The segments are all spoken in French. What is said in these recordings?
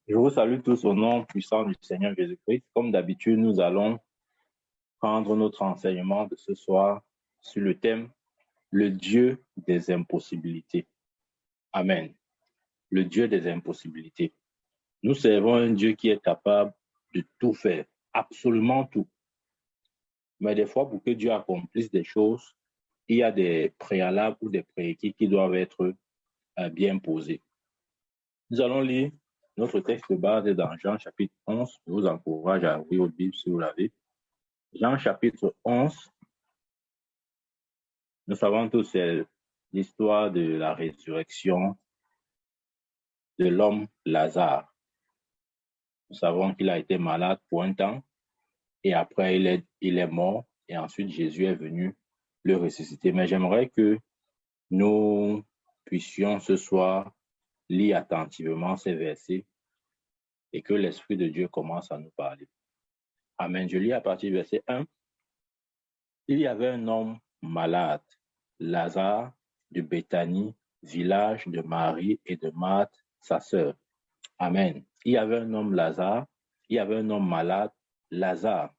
Je vous salue tous au nom puissant du Seigneur Jésus-Christ. Comme d'habitude, nous allons prendre notre enseignement de ce soir sur le thème le Dieu des impossibilités. Amen. Le Dieu des impossibilités. Nous servons un Dieu qui est capable de tout faire, absolument tout. Mais des fois, pour que Dieu accomplisse des choses, il y a des préalables ou des prérequis qui doivent être bien posés. Nous allons lire notre texte de base dans Jean chapitre 11. Je vous encourage à ouvrir votre Bible si vous l'avez. Jean chapitre 11, nous savons tous c'est l'histoire de la résurrection de l'homme Lazare. Nous savons qu'il a été malade pour un temps et après il est mort et ensuite Jésus est venu le ressusciter. Mais j'aimerais que nous puissions ce soir lire attentivement ces versets et que l'Esprit de Dieu commence à nous parler. Amen. Je lis à partir du verset 1. Il y avait un homme malade, Lazare de Béthanie, village de Marie et de Marthe, sa sœur. Amen. Il y avait un homme Lazare, il y avait un homme malade, Lazare.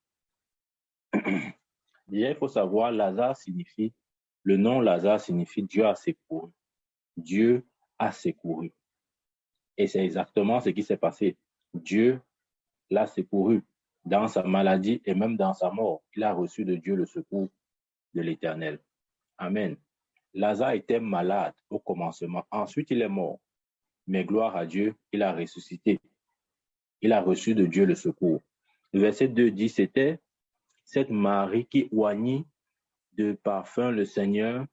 Déjà, il faut savoir, le nom Lazare signifie Dieu a secouru. Dieu a secouru. Et c'est exactement ce qui s'est passé. Dieu l'a secouru dans sa maladie et même dans sa mort. Il a reçu de Dieu le secours de l'Éternel. Amen. Lazare était malade au commencement. Ensuite, il est mort. Mais gloire à Dieu, il a ressuscité. Il a reçu de Dieu le secours. Le verset 2 dit, c'était cette Marie qui oignit de parfum le Seigneur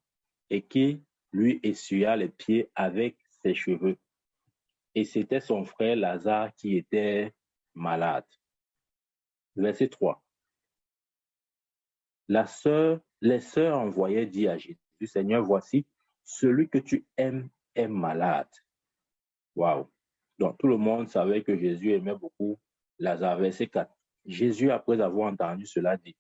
et qui lui essuya les pieds avec ses cheveux. Et c'était son frère Lazare qui était malade. Verset 3. Les sœurs envoyaient dire à Jésus, Seigneur, voici, celui que tu aimes est malade. Waouh! Donc tout le monde savait que Jésus aimait beaucoup Lazare. Verset 4. Jésus, après avoir entendu cela, dit,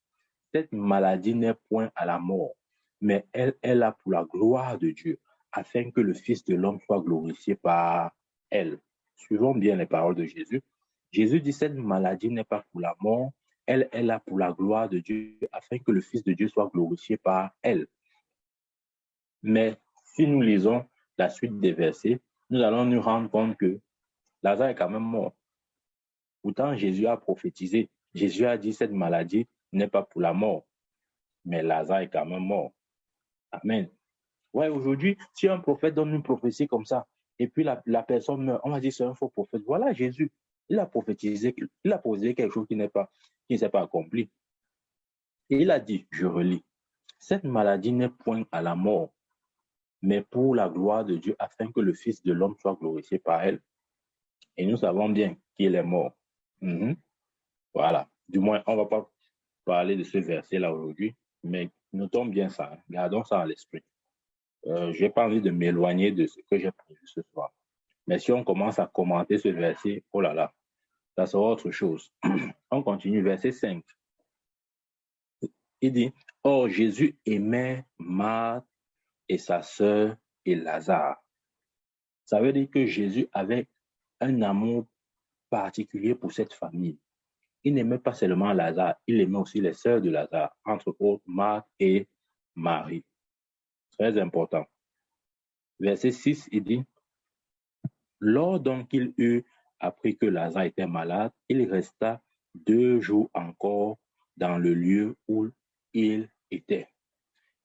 cette maladie n'est point à la mort, mais elle est là pour la gloire de Dieu, afin que le Fils de l'homme soit glorifié par elle. Suivons bien les paroles de Jésus. Jésus dit, cette maladie n'est pas pour la mort, elle est là pour la gloire de Dieu, afin que le Fils de Dieu soit glorifié par elle. Mais si nous lisons la suite des versets, nous allons nous rendre compte que Lazare est quand même mort. Pourtant, Jésus a prophétisé. Jésus a dit, cette maladie n'est pas pour la mort, mais Lazare est quand même mort. Amen. Ouais, aujourd'hui, si un prophète donne une prophétie comme ça, et puis la personne meurt, on va dire c'est un faux prophète. Voilà, Jésus, il a prophétisé quelque chose qui ne s'est pas accompli. Et il a dit, je relis, cette maladie n'est point à la mort, mais pour la gloire de Dieu, afin que le Fils de l'homme soit glorifié par elle. Et nous savons bien qu'il est mort. Voilà. Du moins, on ne va pas parler de ce verset-là aujourd'hui, mais notons bien ça, gardons ça à l'esprit. Je n'ai pas envie de m'éloigner de ce que j'ai prévu ce soir. Mais si on commence à commenter ce verset, oh là là, ça sera autre chose. On continue, verset 5. Il dit, or Jésus aimait Marthe et sa sœur et Lazare. Ça veut dire que Jésus avait un amour particulier pour cette famille. Il n'aimait pas seulement Lazare, il aimait aussi les sœurs de Lazare, entre autres Marthe et Marie. Très important. Verset 6, il dit, lors donc qu'il eut appris que Lazare était malade, il resta 2 jours encore dans le lieu où il était.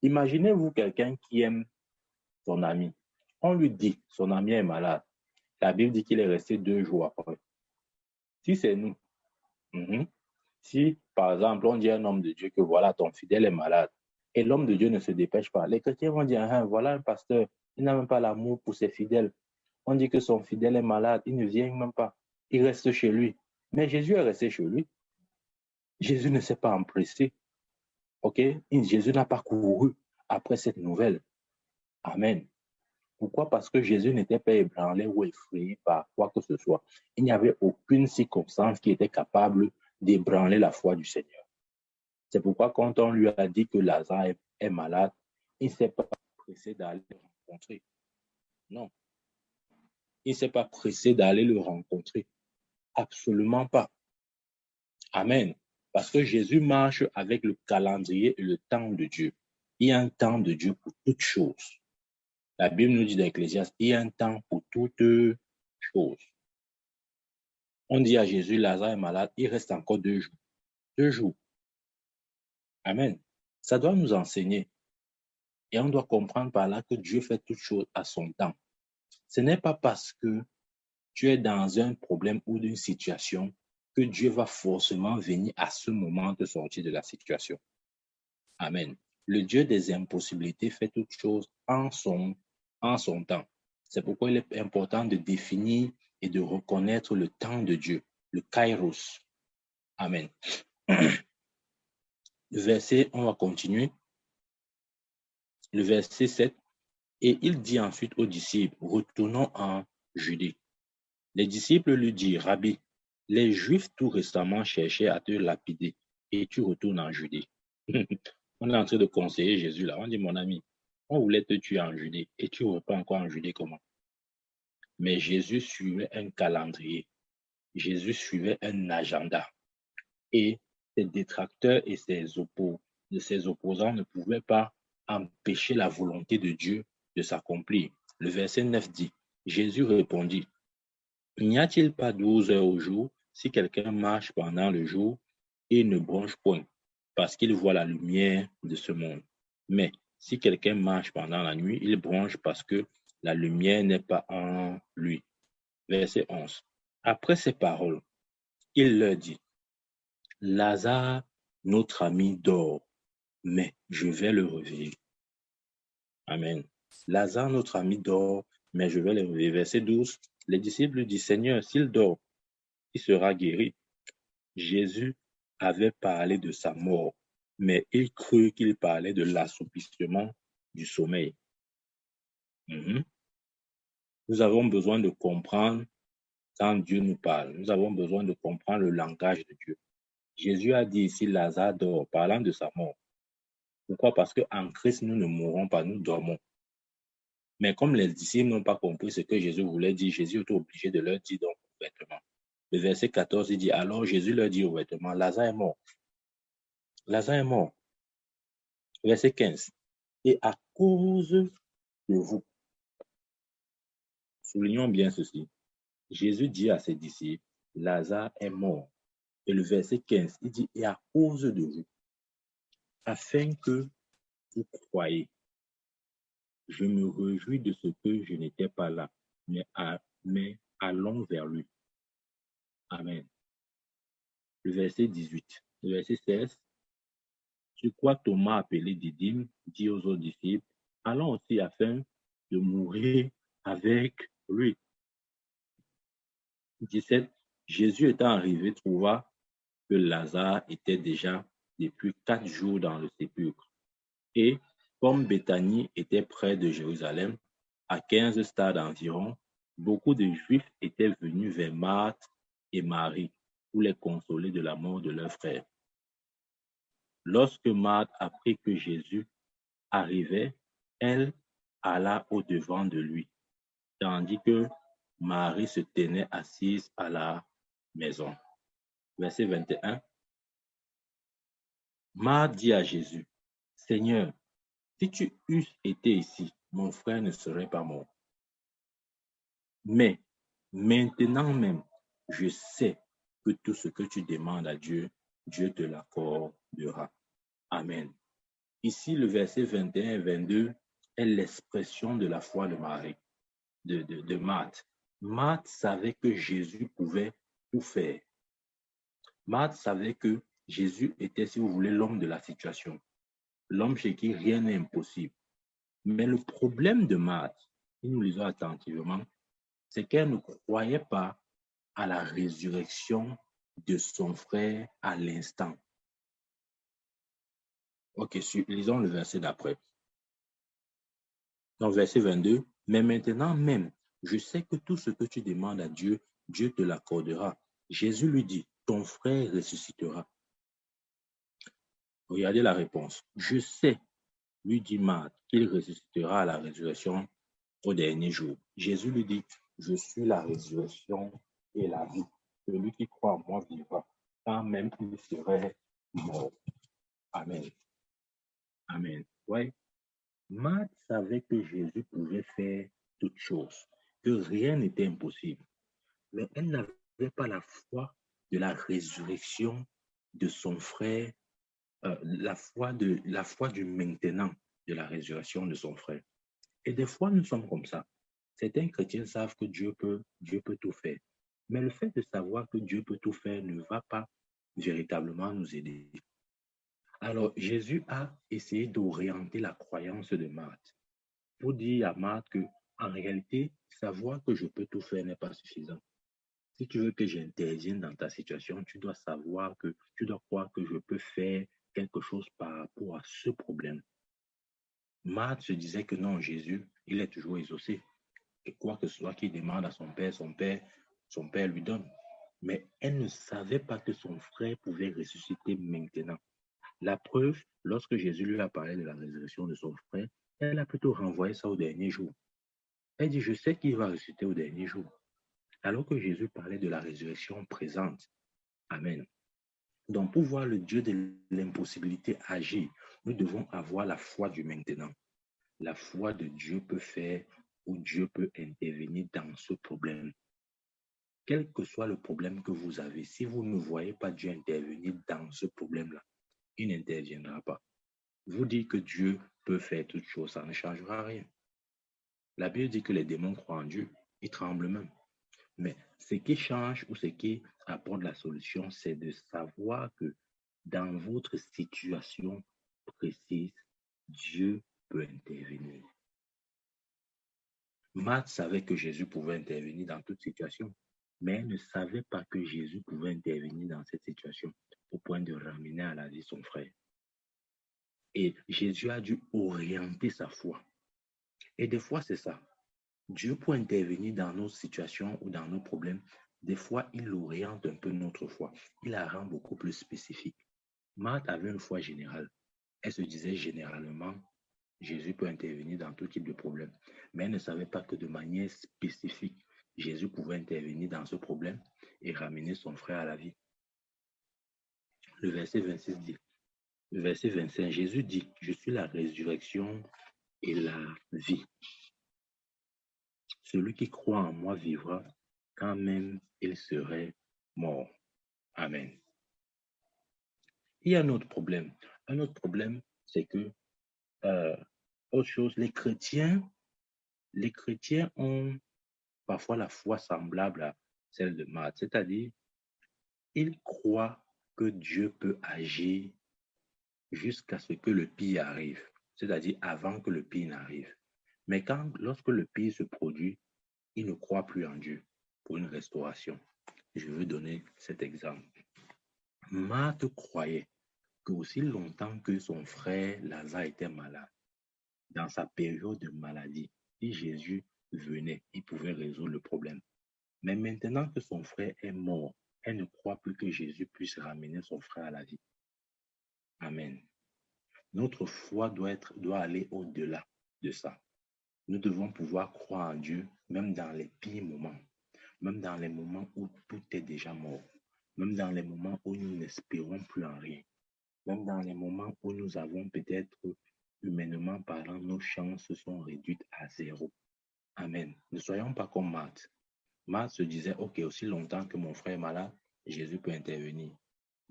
Imaginez-vous quelqu'un qui aime son ami. On lui dit, son ami est malade. La Bible dit qu'il est resté 2 jours après. Si c'est nous, si par exemple on dit à un homme de Dieu que voilà, ton fidèle est malade, et l'homme de Dieu ne se dépêche pas, les chrétiens vont dire, voilà un pasteur, il n'a même pas l'amour pour ses fidèles. On dit que son fidèle est malade, il ne vient même pas, il reste chez lui. Mais Jésus est resté chez lui. Jésus ne s'est pas empressé. Ok? Jésus n'a pas couru après cette nouvelle. Amen. Pourquoi? Parce que Jésus n'était pas ébranlé ou effrayé par quoi que ce soit. Il n'y avait aucune circonstance qui était capable d'ébranler la foi du Seigneur. C'est pourquoi quand on lui a dit que Lazare est malade, il ne s'est pas pressé d'aller le rencontrer. Non. Il ne s'est pas pressé d'aller le rencontrer. Absolument pas. Amen. Parce que Jésus marche avec le calendrier et le temps de Dieu. Il y a un temps de Dieu pour toutes choses. La Bible nous dit dans Ecclésiaste, il y a un temps pour toutes choses. On dit à Jésus, Lazare est malade, il reste encore 2 jours. 2 jours. Amen. Ça doit nous enseigner. Et on doit comprendre par là que Dieu fait toutes choses à son temps. Ce n'est pas parce que tu es dans un problème ou d'une situation que Dieu va forcément venir à ce moment te sortir de la situation. Amen. Le Dieu des impossibilités fait toutes choses en son temps. C'est pourquoi il est important de définir et de reconnaître le temps de Dieu, le kairos. Amen. Le verset, on va continuer. Le verset 7. Et il dit ensuite aux disciples, retournons en Judée. Les disciples lui disent, Rabbi, les Juifs tout récemment cherchaient à te lapider et tu retournes en Judée. On est en train de conseiller Jésus là. On dit, mon ami, on voulait te tuer en Judée et tu repars encore en Judée comment? Mais Jésus suivait un calendrier. Jésus suivait un agenda. Et ses détracteurs et ses opposants ne pouvaient pas empêcher la volonté de Dieu de s'accomplir. Le verset 9 dit, Jésus répondit, n'y a-t-il pas 12 heures au jour si quelqu'un marche pendant le jour et ne bronche point, parce qu'il voit la lumière de ce monde? Mais si quelqu'un marche pendant la nuit, il bronche parce que la lumière n'est pas en lui. Verset 11. Après ces paroles, il leur dit, Lazare, notre ami, dort, mais je vais le réveiller. Amen. Lazare, notre ami, dort, mais je vais le réveiller. Verset 12. Les disciples lui disent, Seigneur, s'il dort, il sera guéri. Jésus avait parlé de sa mort, mais il crut qu'il parlait de l'assoupissement du sommeil. Nous avons besoin de comprendre quand Dieu nous parle. Nous avons besoin de comprendre le langage de Dieu. Jésus a dit ici, Lazare dort, parlant de sa mort. Pourquoi? Parce qu'en Christ, nous ne mourrons pas, nous dormons. Mais comme les disciples n'ont pas compris ce que Jésus voulait dire, Jésus était obligé de leur dire donc ouvertement. Le verset 14, il dit, alors Jésus leur dit ouvertement, Lazare est mort. Lazare est mort. Verset 15. Et à cause de vous, soulignons bien ceci, Jésus dit à ses disciples, Lazare est mort. Et le verset 15, il dit, et à cause de vous, afin que vous croyez. Je me réjouis de ce que je n'étais pas là, mais allons vers lui. Amen. Le verset 18. Le verset 16. Sur quoi Thomas, appelé Didyme, dit aux autres disciples, allons aussi afin de mourir avec lui. 17. Jésus étant arrivé, trouva que Lazare était déjà depuis 4 jours dans le sépulcre. Et comme Béthanie était près de Jérusalem, à 15 stades environ, beaucoup de Juifs étaient venus vers Marthe et Marie pour les consoler de la mort de leur frère. Lorsque Marthe apprit que Jésus arrivait, elle alla au-devant de lui, tandis que Marie se tenait assise à la maison. Verset 21. Marthe dit à Jésus, Seigneur, si tu eusses été ici, mon frère ne serait pas mort. Mais maintenant même, je sais que tout ce que tu demandes à Dieu, Dieu te l'accordera. Amen. Ici, le verset 21 et 22 est l'expression de la foi de Marie, de Marthe. Marthe savait que Jésus pouvait tout faire. Marthe savait que Jésus était, si vous voulez, l'homme de la situation. L'homme chez qui rien n'est impossible. Mais le problème de Marthe, si nous lisons attentivement, c'est qu'elle ne croyait pas à la résurrection de son frère à l'instant. Ok, lisons le verset d'après. Dans verset 22, mais maintenant même, je sais que tout ce que tu demandes à Dieu, Dieu te l'accordera. Jésus lui dit, ton frère ressuscitera. Regardez la réponse. Je sais, lui dit Marthe, qu'il ressuscitera à la résurrection au dernier jour. Jésus lui dit, je suis la résurrection et la vie. celui qui croit en moi vivra, quand même il serait mort. Amen. Amen. Ouais. Marthe savait que Jésus pouvait faire toutes choses, que rien n'était impossible, mais elle n'avait pas la foi de la résurrection de son frère, la foi du maintenant de la résurrection de son frère. Et des fois, nous sommes comme ça. Certains chrétiens savent que Dieu peut tout faire. Mais le fait de savoir que Dieu peut tout faire ne va pas véritablement nous aider. Alors, Jésus a essayé d'orienter la croyance de Marthe pour dire à Marthe que, en réalité, savoir que je peux tout faire n'est pas suffisant. Si tu veux que j'intervienne dans ta situation, tu dois savoir que, tu dois croire que je peux faire quelque chose par rapport à ce problème. Marthe se disait que non, Jésus, il est toujours exaucé. Et quoi que ce soit qu'il demande à son père lui donne. Mais elle ne savait pas que son frère pouvait ressusciter maintenant. La preuve, lorsque Jésus lui a parlé de la résurrection de son frère, elle a plutôt renvoyé ça au dernier jour. Elle dit, je sais qu'il va ressusciter au dernier jour. Alors que Jésus parlait de la résurrection présente. Amen. Donc, pour voir le Dieu de l'impossibilité agir, nous devons avoir la foi du maintenant. La foi de Dieu peut faire ou Dieu peut intervenir dans ce problème. Quel que soit le problème que vous avez, si vous ne voyez pas Dieu intervenir dans ce problème-là, il n'interviendra pas. Vous dites que Dieu peut faire toutes choses, ça ne changera rien. La Bible dit que les démons croient en Dieu, ils tremblent même. Mais ce qui change ou ce qui apporte la solution, c'est de savoir que dans votre situation précise, Dieu peut intervenir. Marthe savait que Jésus pouvait intervenir dans toute situation, mais elle ne savait pas que Jésus pouvait intervenir dans cette situation au point de ramener à la vie son frère. Et Jésus a dû orienter sa foi. Et des fois, c'est ça. Dieu peut intervenir dans nos situations ou dans nos problèmes. Des fois, il oriente un peu notre foi. Il la rend beaucoup plus spécifique. Marthe avait une foi générale. Elle se disait généralement, Jésus peut intervenir dans tout type de problème. Mais elle ne savait pas que de manière spécifique, Jésus pouvait intervenir dans ce problème et ramener son frère à la vie. Le verset 26 dit, le verset 25, Jésus dit, je suis la résurrection et la vie. Celui qui croit en moi vivra quand même il serait mort. Amen. Il y a un autre problème. Un autre problème, c'est que, autre chose, les chrétiens ont parfois la foi semblable à celle de Marthe, c'est-à-dire, ils croient que Dieu peut agir jusqu'à ce que le pire arrive, c'est-à-dire avant que le pire n'arrive. Mais lorsque le pire se produit, ils ne croient plus en Dieu pour une restauration. Je veux donner cet exemple. Marthe croyait qu'aussi longtemps que son frère Lazare était malade, dans sa période de maladie, si Jésus venait, il pouvait résoudre le problème. Mais maintenant que son frère est mort, elle ne croit plus que Jésus puisse ramener son frère à la vie. Amen. Notre foi doit aller au-delà de ça. Nous devons pouvoir croire en Dieu, même dans les pires moments, même dans les moments où tout est déjà mort, même dans les moments où nous n'espérons plus en rien, même dans les moments où nous avons peut-être, humainement parlant, nos chances sont réduites à zéro. Amen. Ne soyons pas comme Marthe. Marthe se disait, ok, aussi longtemps que mon frère est malade, Jésus peut intervenir.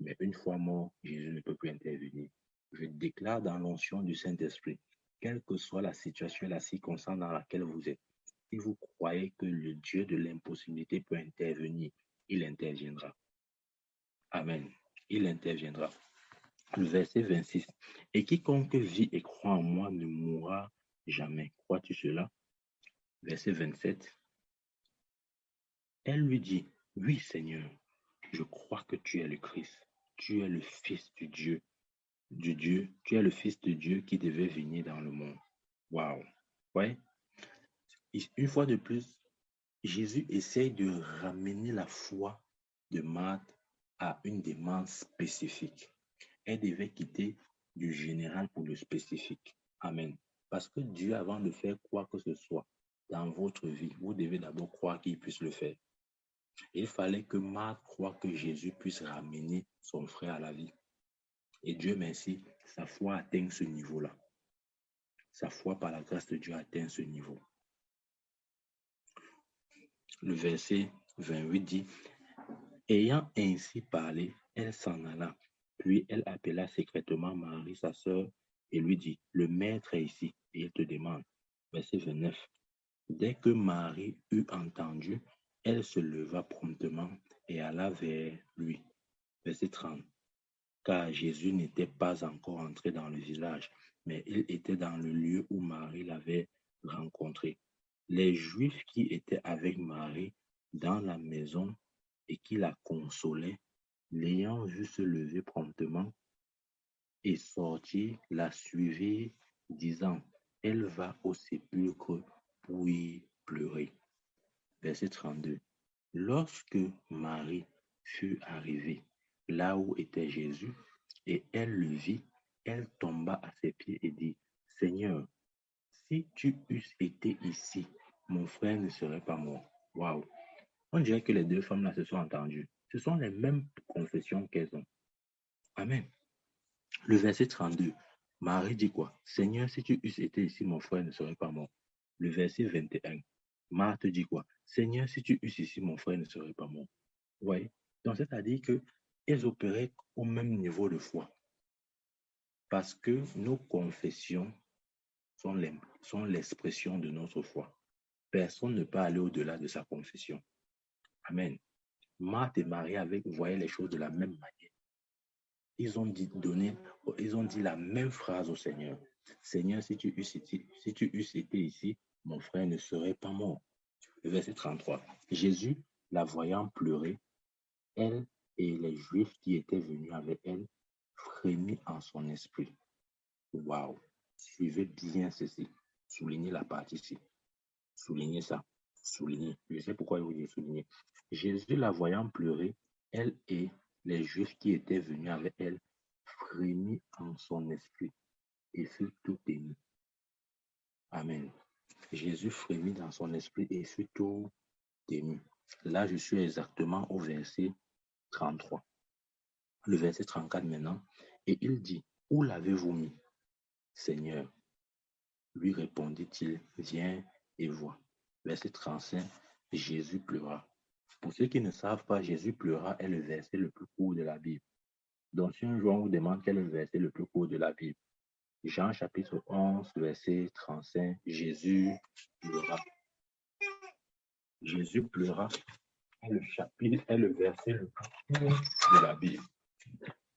Mais une fois mort, Jésus ne peut plus intervenir. Je déclare dans l'onction du Saint-Esprit, quelle que soit la situation et la circonstance dans laquelle vous êtes, si vous croyez que le Dieu de l'impossibilité peut intervenir, il interviendra. Amen. Il interviendra. Le verset 26. Et quiconque vit et croit en moi ne mourra jamais. Crois-tu cela? Verset 27. Elle lui dit, oui Seigneur, je crois que tu es le Christ. Tu es le Fils du Dieu. Tu es le Fils de Dieu qui devait venir dans le monde. Waouh. Ouais. Une fois de plus, Jésus essaye de ramener la foi de Marthe à une demande spécifique. Elle devait quitter du général pour le spécifique. Amen. Parce que Dieu, avant de faire quoi que ce soit dans votre vie, vous devez d'abord croire qu'il puisse le faire. Il fallait que Marthe croie que Jésus puisse ramener son frère à la vie. Et Dieu merci, sa foi atteint ce niveau-là. Sa foi, par la grâce de Dieu, atteint ce niveau. Le verset 28 dit, ayant ainsi parlé, elle s'en alla. Puis elle appela secrètement Marie, sa sœur, et lui dit, le maître est ici, et il te demande. Verset 29. Dès que Marie eut entendu, elle se leva promptement et alla vers lui. Verset 30. Car Jésus n'était pas encore entré dans le village, mais il était dans le lieu où Marie l'avait rencontré. Les Juifs qui étaient avec Marie dans la maison et qui la consolaient, l'ayant vu se lever promptement et sortir, la suivirent, disant, elle va au sépulcre pour y pleurer. Verset 32. Lorsque Marie fut arrivée là où était Jésus, et elle le vit, elle tomba à ses pieds et dit, Seigneur, si tu eusses été ici, mon frère ne serait pas mort. Waouh! On dirait que les deux femmes-là se sont entendues. Ce sont les mêmes confessions qu'elles ont. Amen. Le verset 32. Marie dit quoi? Seigneur, si tu eusses été ici, mon frère ne serait pas mort. Le verset 21. Marthe dit quoi? Seigneur, si tu eusses ici, mon frère ne serait pas mort. Vous voyez? Donc, c'est-à-dire qu'elles opéraient au même niveau de foi. Parce que nos confessions sont l'expression de notre foi. Personne ne peut aller au-delà de sa confession. Amen. Marthe et Marie voyaient les choses de la même manière. Ils ont dit la même phrase au Seigneur. Seigneur, si tu eusses été ici, mon frère ne serait pas mort. Le verset 33. Jésus, la voyant pleurer, elle et les Juifs qui étaient venus avec elle, frémit en son esprit. Waouh! Suivez bien ceci. Soulignez la partie ici. Soulignez ça. Soulignez. Je sais pourquoi je vous dis souligner. Jésus, la voyant pleurer, elle et les Juifs qui étaient venus avec elle, frémit en son esprit et fut tout ému. Amen. Jésus frémit dans son esprit et fut tout ému. Là, je suis exactement au verset 33. Le verset 34 maintenant. Et il dit, où l'avez-vous mis, Seigneur? Lui répondit-il, viens et vois. Verset 35, Jésus pleura. Pour ceux qui ne savent pas, Jésus pleura est le verset le plus court de la Bible. Donc, si un jour on vous demande quel est le verset le plus court de la Bible, Jean chapitre 11, verset 35, Jésus pleura. Jésus pleura est le chapitre, est le verset le plus court de la Bible.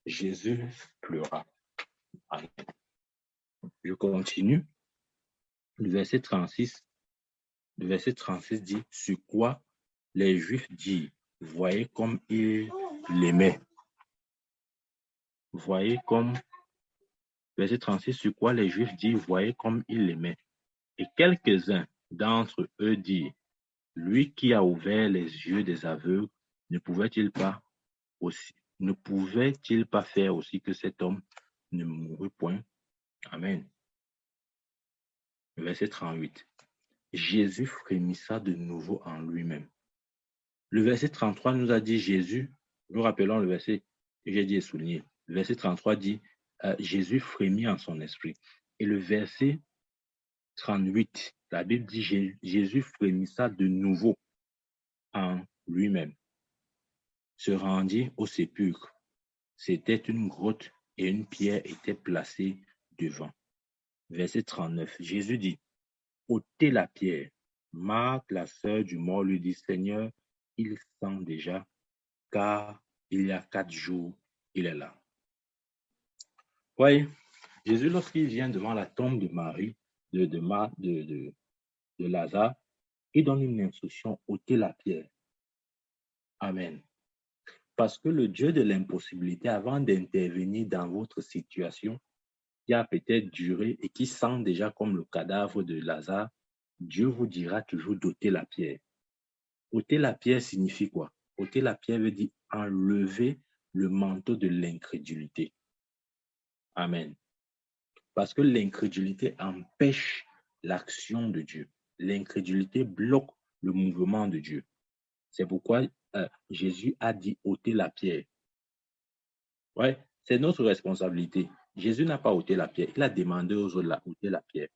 Jésus pleura. Amen. Je continue. Le verset 36 dit, sur quoi les Juifs disent, voyez comme il l'aimait. Voyez comme, verset 36, sur quoi les Juifs disent, voyez comme il l'aimait. Et quelques-uns d'entre eux disent, lui qui a ouvert les yeux des aveugles, ne pouvait-il pas faire aussi que cet homme ne mourût point? Amen. Verset 38. Jésus frémissa de nouveau en lui-même. Le verset 33 nous a dit Jésus, nous rappelons le verset que j'ai dit et souligné. Le verset 33 dit Jésus frémit en son esprit. Et le verset 38, la Bible dit Jésus frémissa de nouveau en lui-même. Se rendit au sépulcre. C'était une grotte et une pierre était placée devant. Verset 39, Jésus dit, ôtez la pierre. Marthe, la sœur du mort, lui dit, Seigneur, il sent déjà, car il y a 4 jours, il est là. Voyez, Jésus, lorsqu'il vient devant la tombe de Marie, de Lazare, il donne une instruction, ôtez la pierre. Amen. Parce que le Dieu de l'impossibilité, avant d'intervenir dans votre situation, qui a peut-être duré et qui sent déjà comme le cadavre de Lazare, Dieu vous dira toujours d'ôter la pierre. Ôter la pierre signifie quoi? Ôter la pierre veut dire enlever le manteau de l'incrédulité. Amen. Parce que l'incrédulité empêche l'action de Dieu. L'incrédulité bloque le mouvement de Dieu. C'est pourquoi Jésus a dit ôter la pierre. Ouais, c'est notre responsabilité. Jésus n'a pas ôté la pierre. Il a demandé aux autres d'ôter la pierre.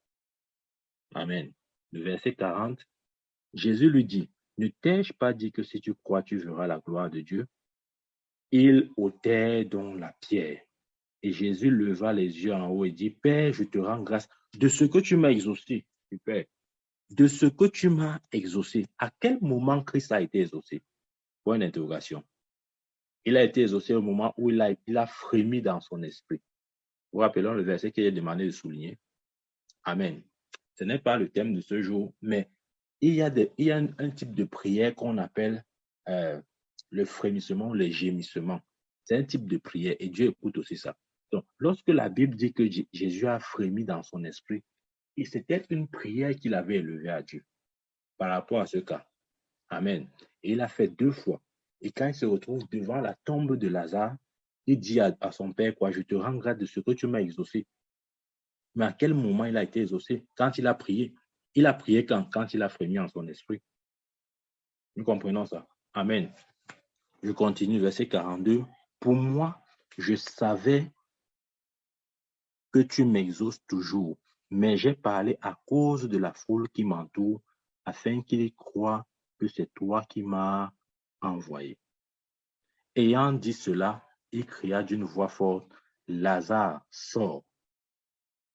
Amen. Le verset 40, Jésus lui dit, ne t'ai-je pas dit que si tu crois, tu verras la gloire de Dieu? Il ôtait donc la pierre. Et Jésus leva les yeux en haut et dit, Père, je te rends grâce de ce que tu m'as exaucé. Père, de ce que tu m'as exaucé. À quel moment Christ a été exaucé? Point d'interrogation. Il a été exaucé au moment où il a frémi dans son esprit. Vous rappelons le verset qu'il a demandé de souligner. Amen. Ce n'est pas le thème de ce jour, mais il y a un type de prière qu'on appelle le frémissement, le gémissement. C'est un type de prière et Dieu écoute aussi ça. Donc, lorsque la Bible dit que Jésus a frémi dans son esprit, c'était une prière qu'il avait élevée à Dieu par rapport à ce cas. Amen. Et il a fait 2 fois. Et quand il se retrouve devant la tombe de Lazare, il dit à son père, quoi, je te rends grâce de ce que tu m'as exaucé. Mais à quel moment il a été exaucé? Quand il a prié. Il a prié quand il a frémi en son esprit. Nous comprenons ça. Amen. Je continue, verset 42. Pour moi, je savais que tu m'exauces toujours, mais j'ai parlé à cause de la foule qui m'entoure, afin qu'ils croient que c'est toi qui m'as envoyé. Ayant dit cela, il cria d'une voix forte, Lazare, sors.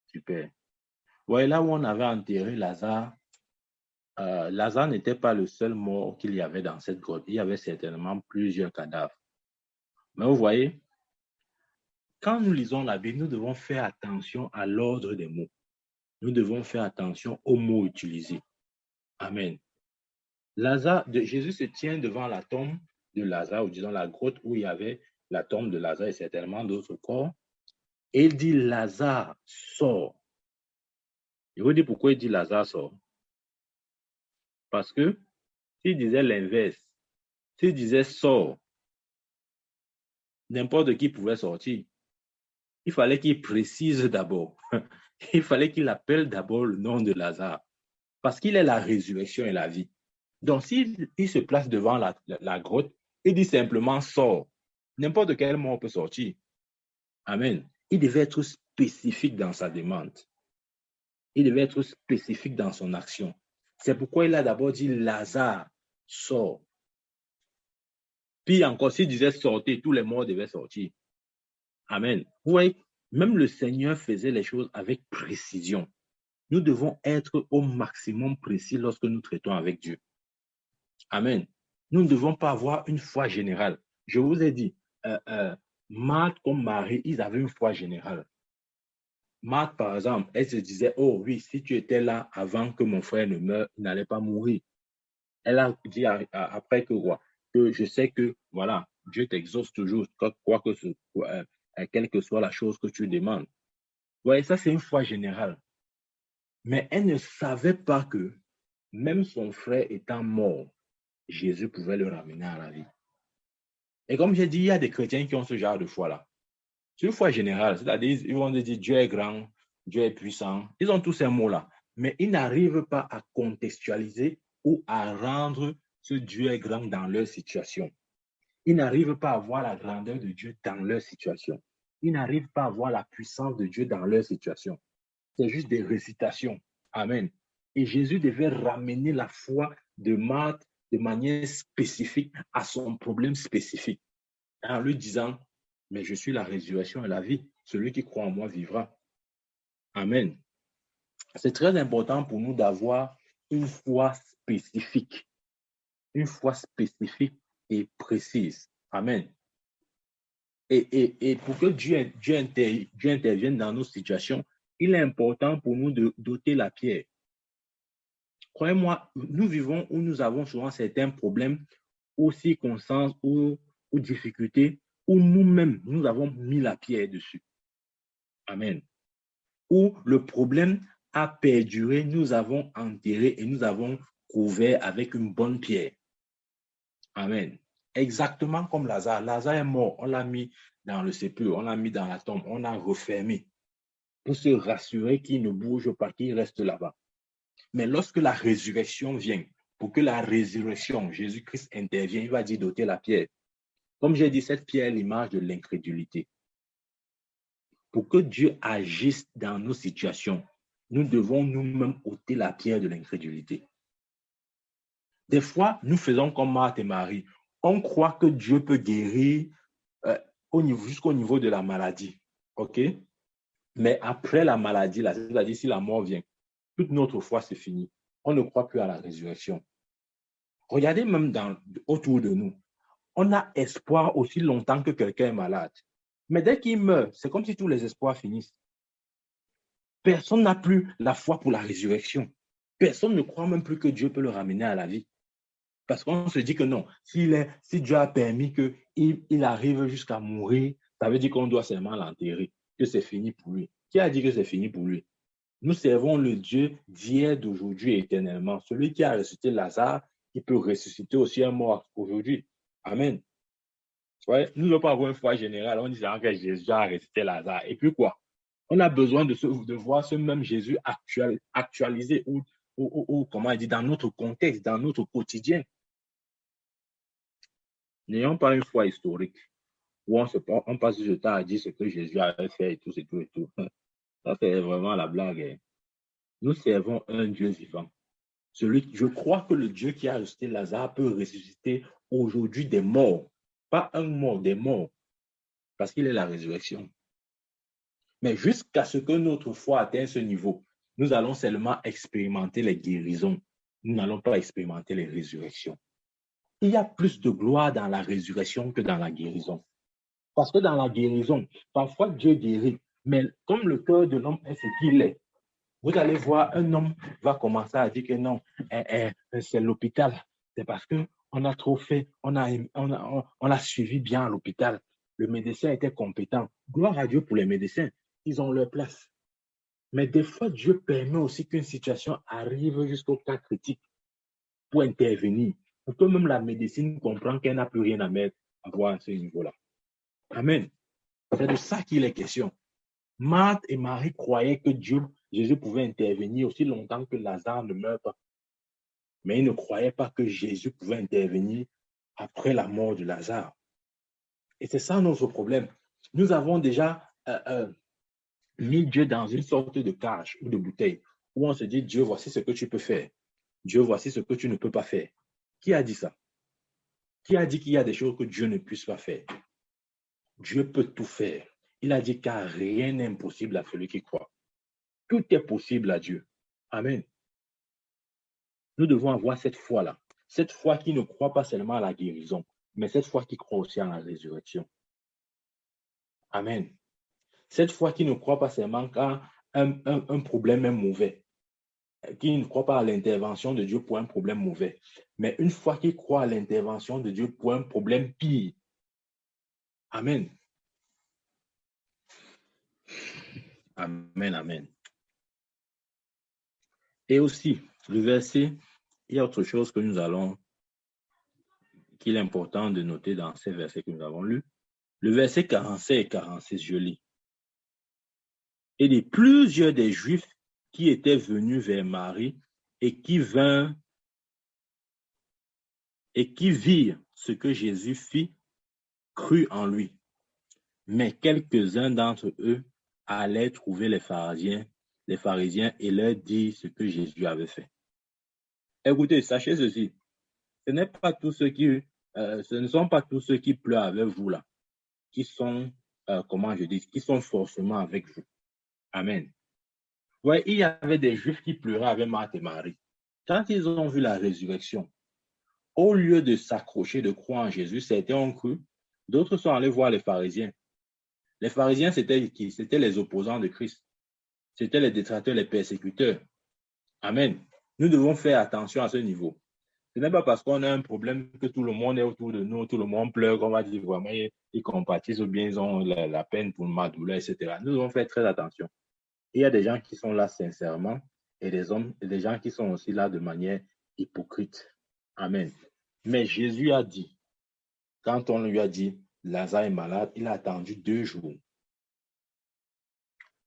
Super. Voyez, là où on avait enterré Lazare, Lazare n'était pas le seul mort qu'il y avait dans cette grotte. Il y avait certainement plusieurs cadavres. Mais vous voyez, quand nous lisons la Bible, nous devons faire attention à l'ordre des mots. Nous devons faire attention aux mots utilisés. Amen. Jésus se tient devant la tombe de Lazare, ou disons la grotte où il y avait la tombe de Lazare et certainement d'autres corps. Et il dit, Lazare, sors. Je vous dis pourquoi il dit Lazare, sort. Parce que s'il disait l'inverse, s'il disait sort, n'importe qui pouvait sortir. Il fallait qu'il précise d'abord. Il fallait qu'il appelle d'abord le nom de Lazare. Parce qu'il est la résurrection et la vie. Donc, s'il se place devant la grotte, il dit simplement sort. N'importe quel mort peut sortir. Amen. Il devait être spécifique dans sa demande. Il devait être spécifique dans son action. C'est pourquoi il a d'abord dit Lazare, sort. Puis encore, s'il disait sortez, tous les morts devaient sortir. Amen. Vous voyez, même le Seigneur faisait les choses avec précision. Nous devons être au maximum précis lorsque nous traitons avec Dieu. Amen. Nous ne devons pas avoir une foi générale. Je vous ai dit, Marthe comme Marie, ils avaient une foi générale. Marthe, par exemple, elle se disait, oh oui, si tu étais là avant que mon frère ne meure, il n'allait pas mourir. Elle a dit après que je sais que, voilà, Dieu t'exauce toujours, quelle que soit la chose que tu demandes. Vous voyez, ça c'est une foi générale. Mais elle ne savait pas que, même son frère étant mort, Jésus pouvait le ramener à la vie. Et comme j'ai dit, il y a des chrétiens qui ont ce genre de foi-là. C'est une foi générale, c'est-à-dire ils vont dire Dieu est grand, Dieu est puissant. Ils ont tous ces mots-là. Mais ils n'arrivent pas à contextualiser ou à rendre ce Dieu est grand dans leur situation. Ils n'arrivent pas à voir la grandeur de Dieu dans leur situation. Ils n'arrivent pas à voir la puissance de Dieu dans leur situation. C'est juste des récitations. Amen. Et Jésus devait ramener la foi de Marthe de manière spécifique à son problème spécifique, en lui disant, mais je suis la résurrection et la vie. Celui qui croit en moi vivra. Amen. C'est très important pour nous d'avoir une foi spécifique. Une foi spécifique et précise. Amen. Et pour que Dieu intervienne dans nos situations, il est important pour nous de doter la pierre. Croyez-moi, nous vivons où nous avons souvent certains problèmes ou circonstances ou difficultés où nous-mêmes, nous avons mis la pierre dessus. Amen. Où le problème a perduré, nous avons enterré et nous avons couvert avec une bonne pierre. Amen. Exactement comme Lazare. Lazare est mort, on l'a mis dans le sépulcre, on l'a mis dans la tombe, on l'a refermé pour se rassurer qu'il ne bouge pas, qu'il reste là-bas. Mais lorsque la résurrection vient, pour que la résurrection, Jésus-Christ intervienne, il va dire d'ôter la pierre. Comme j'ai dit, cette pierre est l'image de l'incrédulité. Pour que Dieu agisse dans nos situations, nous devons nous-mêmes ôter la pierre de l'incrédulité. Des fois, nous faisons comme Marthe et Marie. On croit que Dieu peut guérir jusqu'au niveau de la maladie. OK? Mais après la maladie, c'est-à-dire si la mort vient, toute notre foi, c'est fini. On ne croit plus à la résurrection. Regardez même autour de nous. On a espoir aussi longtemps que quelqu'un est malade. Mais dès qu'il meurt, c'est comme si tous les espoirs finissent. Personne n'a plus la foi pour la résurrection. Personne ne croit même plus que Dieu peut le ramener à la vie. Parce qu'on se dit que non, si Dieu a permis qu'il arrive jusqu'à mourir, ça veut dire qu'on doit seulement l'enterrer, que c'est fini pour lui. Qui a dit que c'est fini pour lui? Nous servons le Dieu d'hier, d'aujourd'hui et éternellement. Celui qui a ressuscité Lazare, il peut ressusciter aussi un mort aujourd'hui. Amen. Ouais, nous n'avons pas avoir une foi générale. On dit que Jésus a ressuscité Lazare. Et puis quoi? On a besoin de voir ce même Jésus actualisé ou comment il dit, dans notre contexte, dans notre quotidien. N'ayons pas une foi historique où on passe du temps à dire ce que Jésus avait fait et tout, et tout, et tout. Ça, c'est vraiment la blague. Nous servons un Dieu vivant. Je crois que le Dieu qui a ressuscité Lazare peut ressusciter aujourd'hui des morts. Pas un mort, des morts. Parce qu'il est la résurrection. Mais jusqu'à ce que notre foi atteigne ce niveau, nous allons seulement expérimenter les guérisons. Nous n'allons pas expérimenter les résurrections. Il y a plus de gloire dans la résurrection que dans la guérison. Parce que dans la guérison, parfois Dieu guérit, mais comme le cœur de l'homme est ce qu'il est, vous allez voir, un homme va commencer à dire que non, c'est l'hôpital. C'est parce qu'on a trop fait, on a suivi bien à l'hôpital. Le médecin était compétent. Gloire à Dieu pour les médecins, ils ont leur place. Mais des fois, Dieu permet aussi qu'une situation arrive jusqu'au cas critique pour intervenir, pour que même la médecine comprenne qu'elle n'a plus rien à mettre à voir à ce niveau-là. Amen. C'est de ça qu'il est question. Marthe et Marie croyaient que Jésus pouvait intervenir aussi longtemps que Lazare ne meurt pas. Mais ils ne croyaient pas que Jésus pouvait intervenir après la mort de Lazare. Et c'est ça notre problème. Nous avons déjà mis Dieu dans une sorte de cage ou de bouteille où on se dit, Dieu, voici ce que tu peux faire. Dieu, voici ce que tu ne peux pas faire. Qui a dit ça? Qui a dit qu'il y a des choses que Dieu ne puisse pas faire? Dieu peut tout faire. Il a dit car rien n'est impossible à celui qui croit. Tout est possible à Dieu. Amen. Nous devons avoir cette foi-là. Cette foi qui ne croit pas seulement à la guérison, mais cette foi qui croit aussi à la résurrection. Amen. Cette foi qui ne croit pas seulement quand un problème est mauvais, qui ne croit pas à l'intervention de Dieu pour un problème mauvais, mais une foi qui croit à l'intervention de Dieu pour un problème pire. Amen. Amen, amen. Et aussi, le verset, il y a autre chose que qu'il est important de noter dans ces versets que nous avons lus. Le verset 45 et 46, je lis. Et de plusieurs des Juifs qui étaient venus vers Marie et qui virent ce que Jésus fit, crurent en lui. Mais quelques-uns d'entre eux allaient trouver les pharisiens et leur dire ce que Jésus avait fait. Écoutez, sachez ceci, ce ne sont pas tous ceux qui pleurent avec vous là, qui sont, qui sont forcément avec vous. Amen. Ouais, il y avait des Juifs qui pleuraient avec Marthe et Marie. Quand ils ont vu la résurrection, au lieu de s'accrocher, de croire en Jésus, certains ont cru, d'autres sont allés voir les pharisiens. Les pharisiens, c'était qui? C'était les opposants de Christ. C'était les détracteurs, les persécuteurs. Amen. Nous devons faire attention à ce niveau. Ce n'est pas parce qu'on a un problème que tout le monde est autour de nous, tout le monde pleure, qu'on va dire vraiment, ils compatissent ou bien ils ont la peine pour ma douleur, etc. Nous devons faire très attention. Il y a des gens qui sont là sincèrement et des gens qui sont aussi là de manière hypocrite. Amen. Mais Jésus a dit, quand on lui a dit, Lazare est malade, il a attendu 2 jours.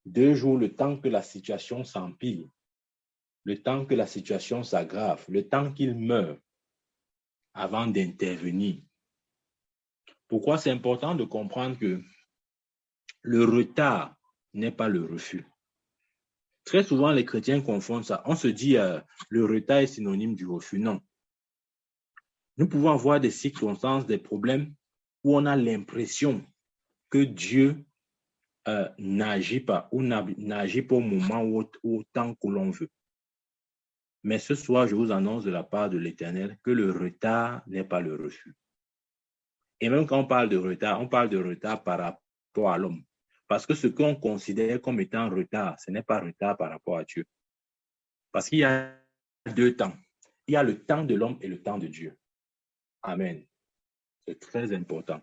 2 jours, le temps que la situation s'empire. le temps que la situation s'aggrave, le temps qu'il meure avant d'intervenir. Pourquoi c'est important de comprendre que le retard n'est pas le refus. Très souvent, les chrétiens confondent ça. On se dit le retard est synonyme du refus. Non. Nous pouvons avoir des circonstances, des problèmes où on a l'impression que Dieu n'agit pas ou n'agit pas au moment ou au temps que l'on veut. Mais ce soir, je vous annonce de la part de l'Éternel que le retard n'est pas le refus. Et même quand on parle de retard par rapport à l'homme. Parce que ce qu'on considère comme étant retard, ce n'est pas retard par rapport à Dieu. Parce qu'il y a deux temps. Il y a le temps de l'homme et le temps de Dieu. Amen. C'est très important.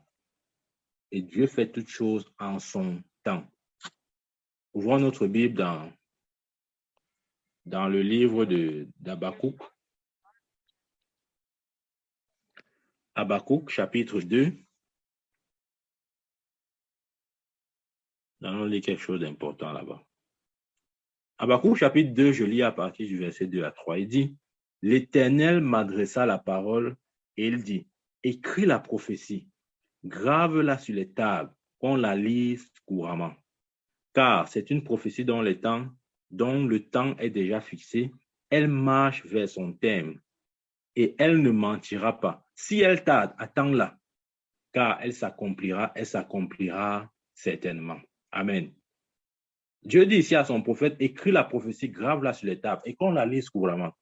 Et Dieu fait toutes choses en son temps. Ouvrons notre Bible dans le livre d'Habakkuk. Habakkuk, chapitre 2. Nous allons lire quelque chose d'important là-bas. Habakkuk, chapitre 2, je lis à partir du verset 2 à 3. Il dit, « L'Éternel m'adressa la parole et il dit, écris la prophétie, grave-la sur les tables, qu'on la lise couramment. Car c'est une prophétie dont le temps est déjà fixé. Elle marche vers son terme et elle ne mentira pas. Si elle tarde, attends-la, car elle s'accomplira certainement. » Amen. Dieu dit ici à son prophète, écris la prophétie, grave-la sur les tables et qu'on la lise couramment.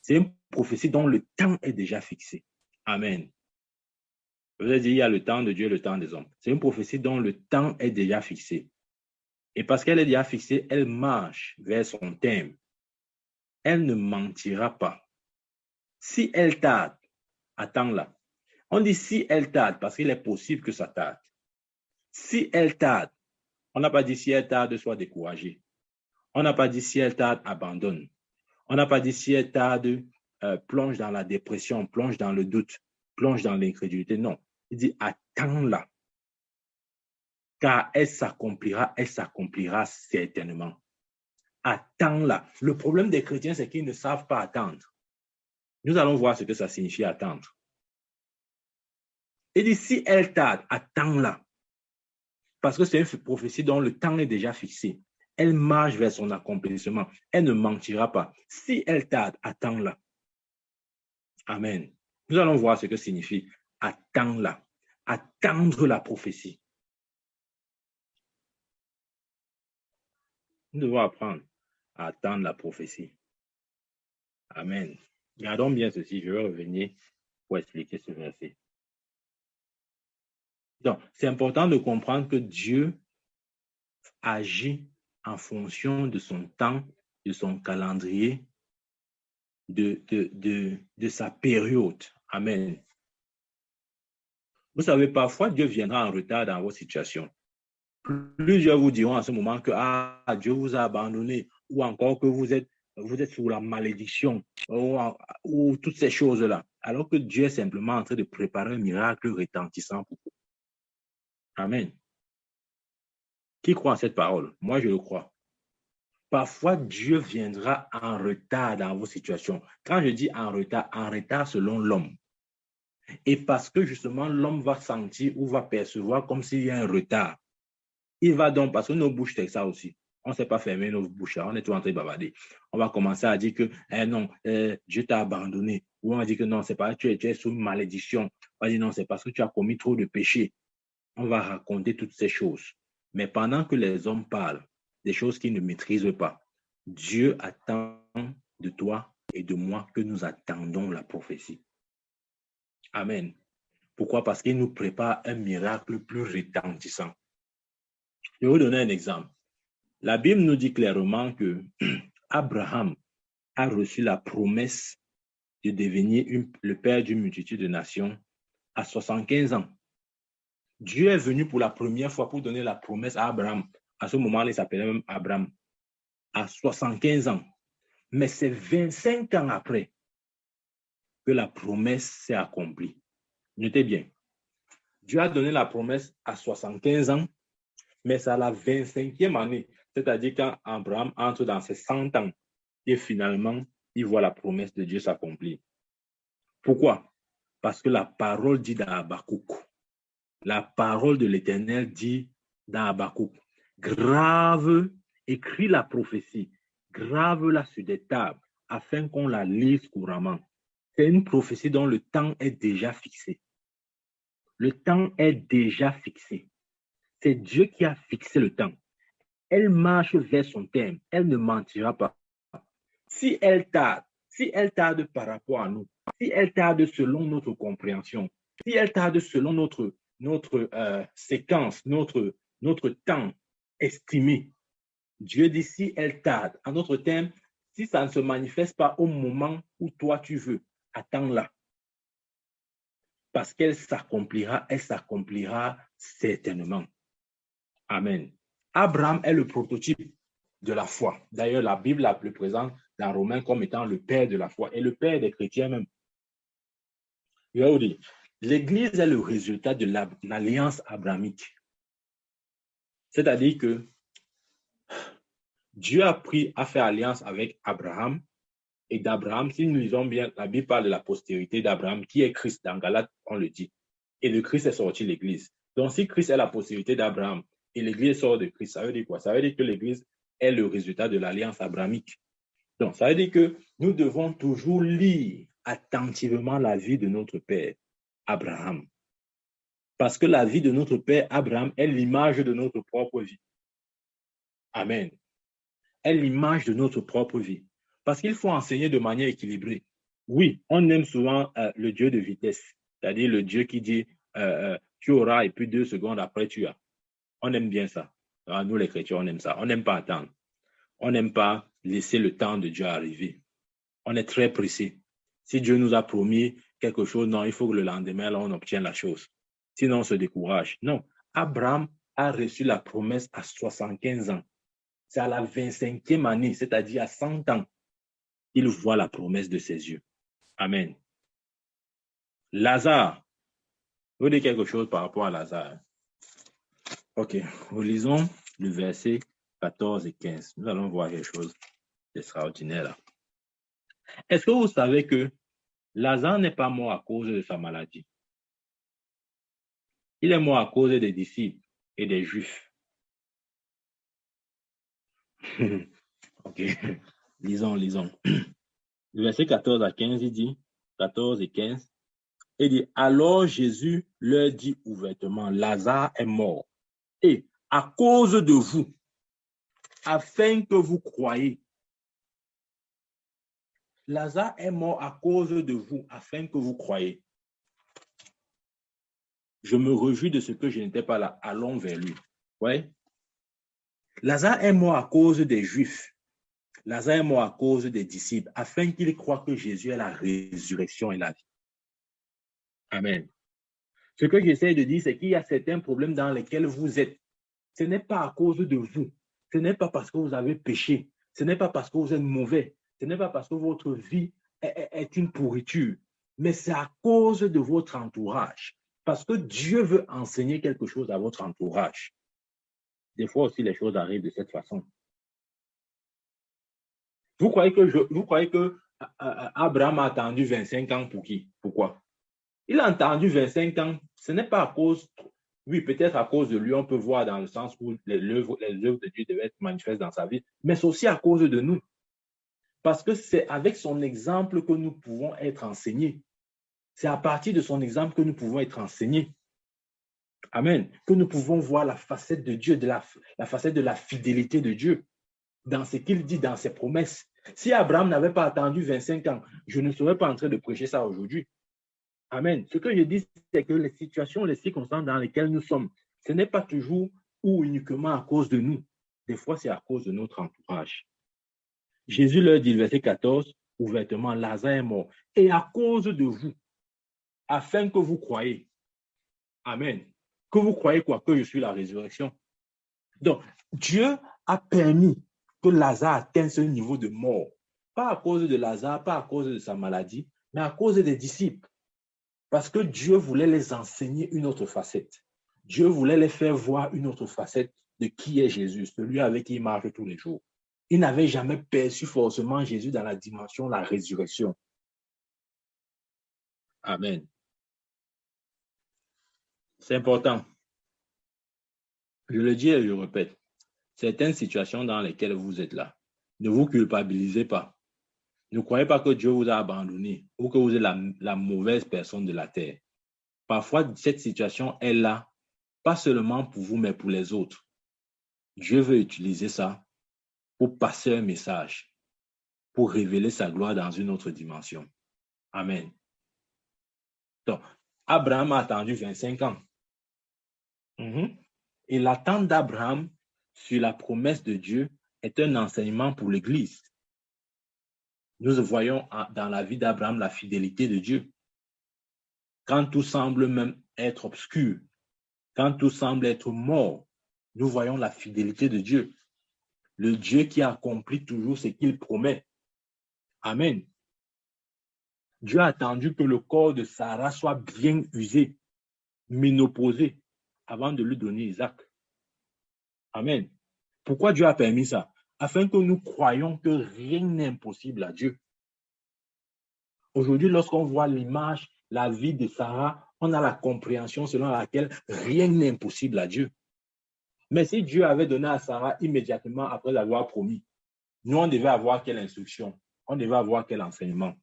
C'est une prophétie dont le temps est déjà fixé. Amen. Je vous ai dit, il y a le temps de Dieu et le temps des hommes. C'est une prophétie dont le temps est déjà fixé. Et parce qu'elle est déjà fixée, elle marche vers son terme. Elle ne mentira pas. Si elle tarde, attends-la. On dit si elle tarde parce qu'il est possible que ça tarde. Si elle tarde, on n'a pas dit si elle tarde, sois découragé. On n'a pas dit si elle tarde, abandonne. On n'a pas dit si elle tarde, plonge dans la dépression, plonge dans le doute, plonge dans l'incrédulité. Non, il dit attends-la. Car elle s'accomplira certainement. Attends-la. Le problème des chrétiens, c'est qu'ils ne savent pas attendre. Nous allons voir ce que ça signifie attendre. Il dit si elle tarde, attends-la. Parce que c'est une prophétie dont le temps est déjà fixé. Elle marche vers son accomplissement. Elle ne mentira pas. Si elle tarde, attends-la. Amen. Nous allons voir ce que signifie attends-la. Attendre la prophétie. Nous devons apprendre à attendre la prophétie. Amen. Regardons bien ceci. Je vais revenir pour expliquer ce verset. Donc, c'est important de comprendre que Dieu agit en fonction de son temps, de son calendrier, de sa période. Amen. Vous savez, parfois, Dieu viendra en retard dans vos situations. Plusieurs vous diront à ce moment que Dieu vous a abandonné ou encore que vous êtes sous la malédiction ou toutes ces choses-là. Alors que Dieu est simplement en train de préparer un miracle retentissant pour vous. Amen. Qui croit en cette parole? Moi, je le crois. Parfois, Dieu viendra en retard dans vos situations. Quand je dis en retard selon l'homme. Et parce que justement, l'homme va sentir ou va percevoir comme s'il y a un retard. Il va donc, parce que nos bouches, c'est ça aussi. On ne sait pas fermer nos bouches, on est tout en train de bavarder. On va commencer à dire que non, Dieu t'a abandonné. Ou on va dire que non, c'est pas tu es sous une malédiction. On va dire non, c'est parce que tu as commis trop de péchés. On va raconter toutes ces choses. Mais pendant que les hommes parlent des choses qu'ils ne maîtrisent pas, Dieu attend de toi et de moi que nous attendons la prophétie. Amen. Pourquoi? Parce qu'il nous prépare un miracle plus retentissant. Je vais vous donner un exemple. La Bible nous dit clairement que Abraham a reçu la promesse de devenir le père d'une multitude de nations à 75 ans. Dieu est venu pour la première fois pour donner la promesse à Abraham. À ce moment-là, il s'appelait même Abraham. À 75 ans. Mais c'est 25 ans après que la promesse s'est accomplie. Notez bien. Dieu a donné la promesse à 75 ans, mais c'est à la 25e année, c'est-à-dire quand Abraham entre dans ses 100 ans, et finalement, il voit la promesse de Dieu s'accomplir. Pourquoi? Parce que la parole dit dans Habakkuk, la parole de l'Éternel dit dans Habakkuk, grave, écris la prophétie, grave-la sur des tables, afin qu'on la lise couramment. C'est une prophétie dont le temps est déjà fixé. Le temps est déjà fixé. C'est Dieu qui a fixé le temps. Elle marche vers son terme. Elle ne mentira pas. Si elle tarde par rapport à nous, si elle tarde selon notre compréhension, si elle tarde selon notre séquence, notre temps estimé, Dieu dit si elle tarde, en d'autres termes, si ça ne se manifeste pas au moment où toi tu veux, attends-la. Parce qu'elle s'accomplira certainement. Amen. Abraham est le prototype de la foi. D'ailleurs, la Bible le présente dans Romains comme étant le père de la foi et le père des chrétiens même. L'Église est le résultat de l'alliance abrahamique. C'est-à-dire que Dieu a pris à faire alliance avec Abraham, et d'Abraham, si nous lisons bien, la Bible parle de la postérité d'Abraham, qui est Christ. Dans Galates, on le dit. Et de Christ est sorti l'Église. Donc, si Christ est la postérité d'Abraham et l'Église sort de Christ, ça veut dire quoi? Ça veut dire que l'Église est le résultat de l'alliance abrahamique. Donc, ça veut dire que nous devons toujours lire attentivement la vie de notre père, Abraham. Parce que la vie de notre père, Abraham, est l'image de notre propre vie. Amen. Est l'image de notre propre vie. Parce qu'il faut enseigner de manière équilibrée. Oui, on aime souvent le Dieu de vitesse, c'est-à-dire le Dieu qui dit tu auras et puis 2 secondes après tu as. On aime bien ça. Alors, nous les chrétiens, on aime ça. On n'aime pas attendre. On n'aime pas laisser le temps de Dieu arriver. On est très pressé. Si Dieu nous a promis quelque chose, non, il faut que le lendemain, là, on obtienne la chose. Sinon, on se décourage. Non, Abraham a reçu la promesse à 75 ans. C'est à la 25e année, c'est-à-dire à 100 ans, il voit la promesse de ses yeux. Amen. Lazare. Vous dites quelque chose par rapport à Lazare? Ok, relisons le verset 14 et 15. Nous allons voir quelque chose d'extraordinaire là. Est-ce que vous savez que Lazare n'est pas mort à cause de sa maladie? Il est mort à cause des disciples et des Juifs. Ok, lisons. Le verset 14 à 15, il dit, 14 et 15, il dit, alors Jésus leur dit ouvertement, Lazare est mort. Et à cause de vous, afin que vous croyiez. Lazare est mort à cause de vous, afin que vous croyiez. Je me réjouis de ce que je n'étais pas là. Allons vers lui. Ouais. Lazare est mort à cause des Juifs. Lazare est mort à cause des disciples, afin qu'ils croient que Jésus est la résurrection et la vie. Amen. Ce que j'essaie de dire, c'est qu'il y a certains problèmes dans lesquels vous êtes. Ce n'est pas à cause de vous. Ce n'est pas parce que vous avez péché. Ce n'est pas parce que vous êtes mauvais. Ce n'est pas parce que votre vie est une pourriture. Mais c'est à cause de votre entourage. Parce que Dieu veut enseigner quelque chose à votre entourage. Des fois aussi, les choses arrivent de cette façon. Vous croyez que Abraham a attendu 25 ans pour qui? Pourquoi? Il a attendu 25 ans. Ce n'est pas à cause, oui, peut-être à cause de lui, on peut voir dans le sens où les œuvres de Dieu devaient être manifestes dans sa vie, mais c'est aussi à cause de nous. Parce que c'est avec son exemple que nous pouvons être enseignés. C'est à partir de son exemple que nous pouvons être enseignés. Amen. Que nous pouvons voir la facette de Dieu, la facette de la fidélité de Dieu dans ce qu'il dit, dans ses promesses. Si Abraham n'avait pas attendu 25 ans, je ne serais pas en train de prêcher ça aujourd'hui. Amen. Ce que je dis, c'est que les situations, les circonstances dans lesquelles nous sommes, ce n'est pas toujours ou uniquement à cause de nous. Des fois, c'est à cause de notre entourage. Jésus leur dit, verset 14, ouvertement, Lazare est mort. Et à cause de vous, afin que vous croyez. Amen. Que vous croyez quoi? Que je suis la résurrection. Donc, Dieu a permis que Lazare atteigne ce niveau de mort. Pas à cause de Lazare, pas à cause de sa maladie, mais à cause des disciples. Parce que Dieu voulait les enseigner une autre facette. Dieu voulait les faire voir une autre facette de qui est Jésus, celui avec qui il marche tous les jours. Ils n'avaient jamais perçu forcément Jésus dans la dimension de la résurrection. Amen. C'est important. Je le dis et je le répète. Certaines situations dans lesquelles vous êtes là, ne vous culpabilisez pas. Ne croyez pas que Dieu vous a abandonné ou que vous êtes la mauvaise personne de la terre. Parfois, cette situation est là, pas seulement pour vous, mais pour les autres. Dieu veut utiliser ça pour passer un message, pour révéler sa gloire dans une autre dimension. Amen. Donc, Abraham a attendu 25 ans. Et l'attente d'Abraham sur la promesse de Dieu est un enseignement pour l'Église. Nous voyons dans la vie d'Abraham la fidélité de Dieu. Quand tout semble même être obscur, quand tout semble être mort, nous voyons la fidélité de Dieu. Le Dieu qui accomplit toujours ce qu'il promet. Amen. Dieu a attendu que le corps de Sarah soit bien usé, ménopausé, avant de lui donner Isaac. Amen. Pourquoi Dieu a permis ça? Afin que nous croyions que rien n'est impossible à Dieu. Aujourd'hui, lorsqu'on voit l'image, la vie de Sarah, on a la compréhension selon laquelle rien n'est impossible à Dieu. Mais si Dieu avait donné à Sarah immédiatement après l'avoir promis, nous, on devait avoir quelle instruction? On devait avoir quel enseignement?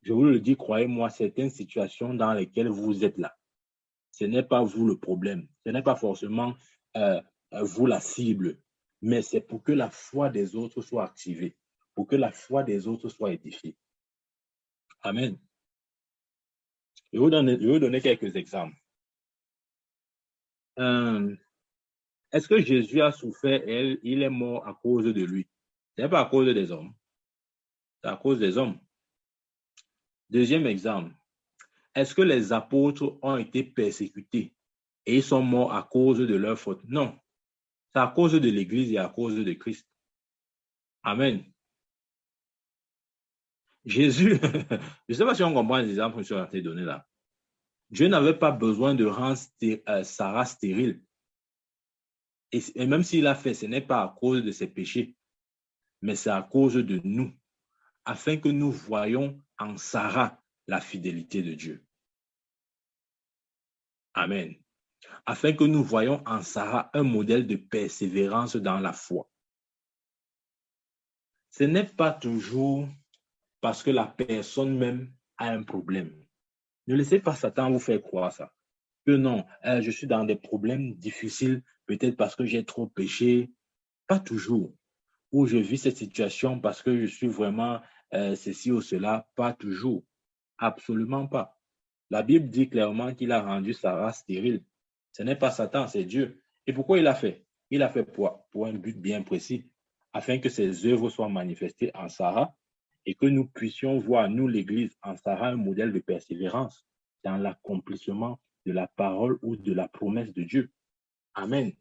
Je vous le dis, croyez-moi, certaines situations dans lesquelles vous êtes là, ce n'est pas vous le problème. Ce n'est pas forcément vous la cible, mais c'est pour que la foi des autres soit activée, pour que la foi des autres soit édifiée. Amen. Je vais vous donner quelques exemples. Est-ce que Jésus a souffert et il est mort à cause de lui? Ce n'est pas à cause des hommes. C'est à cause des hommes. Deuxième exemple. Est-ce que les apôtres ont été persécutés et ils sont morts à cause de leur faute? Non. C'est à cause de l'Église et à cause de Christ. Amen. Jésus, je ne sais pas si on comprend les exemples que je suis en train de donner là. Dieu n'avait pas besoin de rendre Sarah stérile. Et même s'il a fait, ce n'est pas à cause de ses péchés, mais c'est à cause de nous, afin que nous voyions en Sarah la fidélité de Dieu. Amen. Afin que nous voyions en Sarah un modèle de persévérance dans la foi. Ce n'est pas toujours parce que la personne même a un problème. Ne laissez pas Satan vous faire croire ça. Que non, je suis dans des problèmes difficiles, peut-être parce que j'ai trop péché. Pas toujours. Ou je vis cette situation parce que je suis vraiment ceci ou cela. Pas toujours. Absolument pas. La Bible dit clairement qu'il a rendu Sarah stérile. Ce n'est pas Satan, c'est Dieu. Et pourquoi il l'a fait? Il l'a fait pour un but bien précis, afin que ses œuvres soient manifestées en Sarah et que nous puissions voir, nous, l'Église, en Sarah, un modèle de persévérance dans l'accomplissement de la parole ou de la promesse de Dieu. Amen.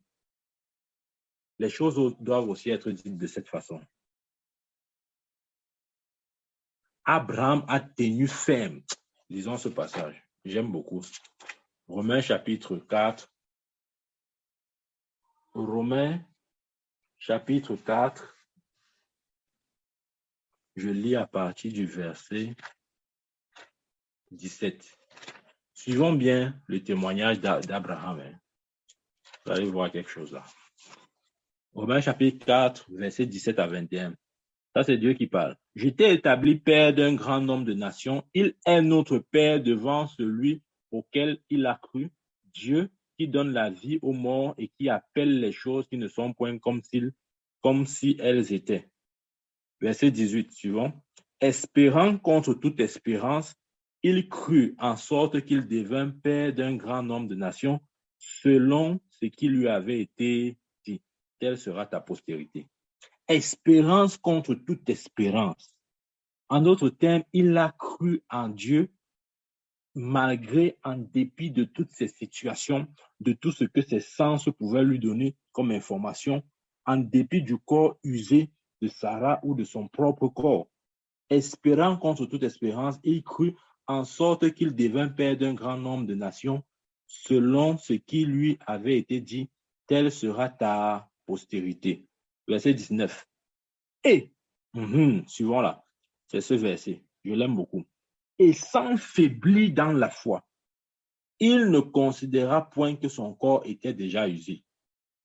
Les choses doivent aussi être dites de cette façon. Abraham a tenu ferme. Lisons ce passage. J'aime beaucoup. Romains chapitre 4. Romains chapitre 4. Je lis à partir du verset 17. Suivons bien le témoignage d'Abraham. Vous allez voir quelque chose là. Romains chapitre 4, verset 17 à 21. Ça, c'est Dieu qui parle. Je t'ai établi père d'un grand nombre de nations. Il est notre père devant celui auquel il a cru. Dieu qui donne la vie aux morts et qui appelle les choses qui ne sont point comme si elles étaient. Verset 18, suivant. Espérant contre toute espérance, il crut en sorte qu'il devint père d'un grand nombre de nations, selon ce qui lui avait été dit. Telle sera ta postérité. Espérance contre toute espérance. En d'autres termes, il a cru en Dieu malgré, en dépit de toutes ces situations, de tout ce que ses sens pouvaient lui donner comme information, en dépit du corps usé de Sarah ou de son propre corps. Espérant contre toute espérance, il crut en sorte qu'il devint père d'un grand nombre de nations, selon ce qui lui avait été dit, telle sera ta postérité. Verset 19. Et, suivons là, c'est ce verset, je l'aime beaucoup. Et s'enfaiblit dans la foi. Il ne considéra point que son corps était déjà usé,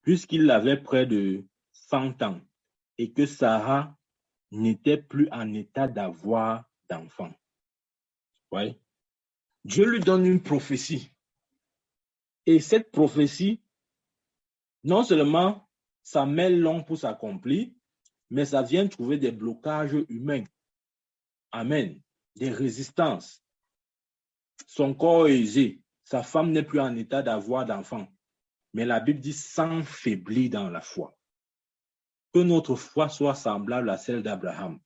puisqu'il avait près de 100 ans, et que Sarah n'était plus en état d'avoir d'enfant. Ouais. Dieu lui donne une prophétie. Et cette prophétie, non seulement ça met long pour s'accomplir, mais ça vient trouver des blocages humains. Amen. Des résistances. Son corps est usé. Sa femme n'est plus en état d'avoir d'enfant. Mais la Bible dit s'enfaiblir dans la foi. Que notre foi soit semblable à celle d'Abraham.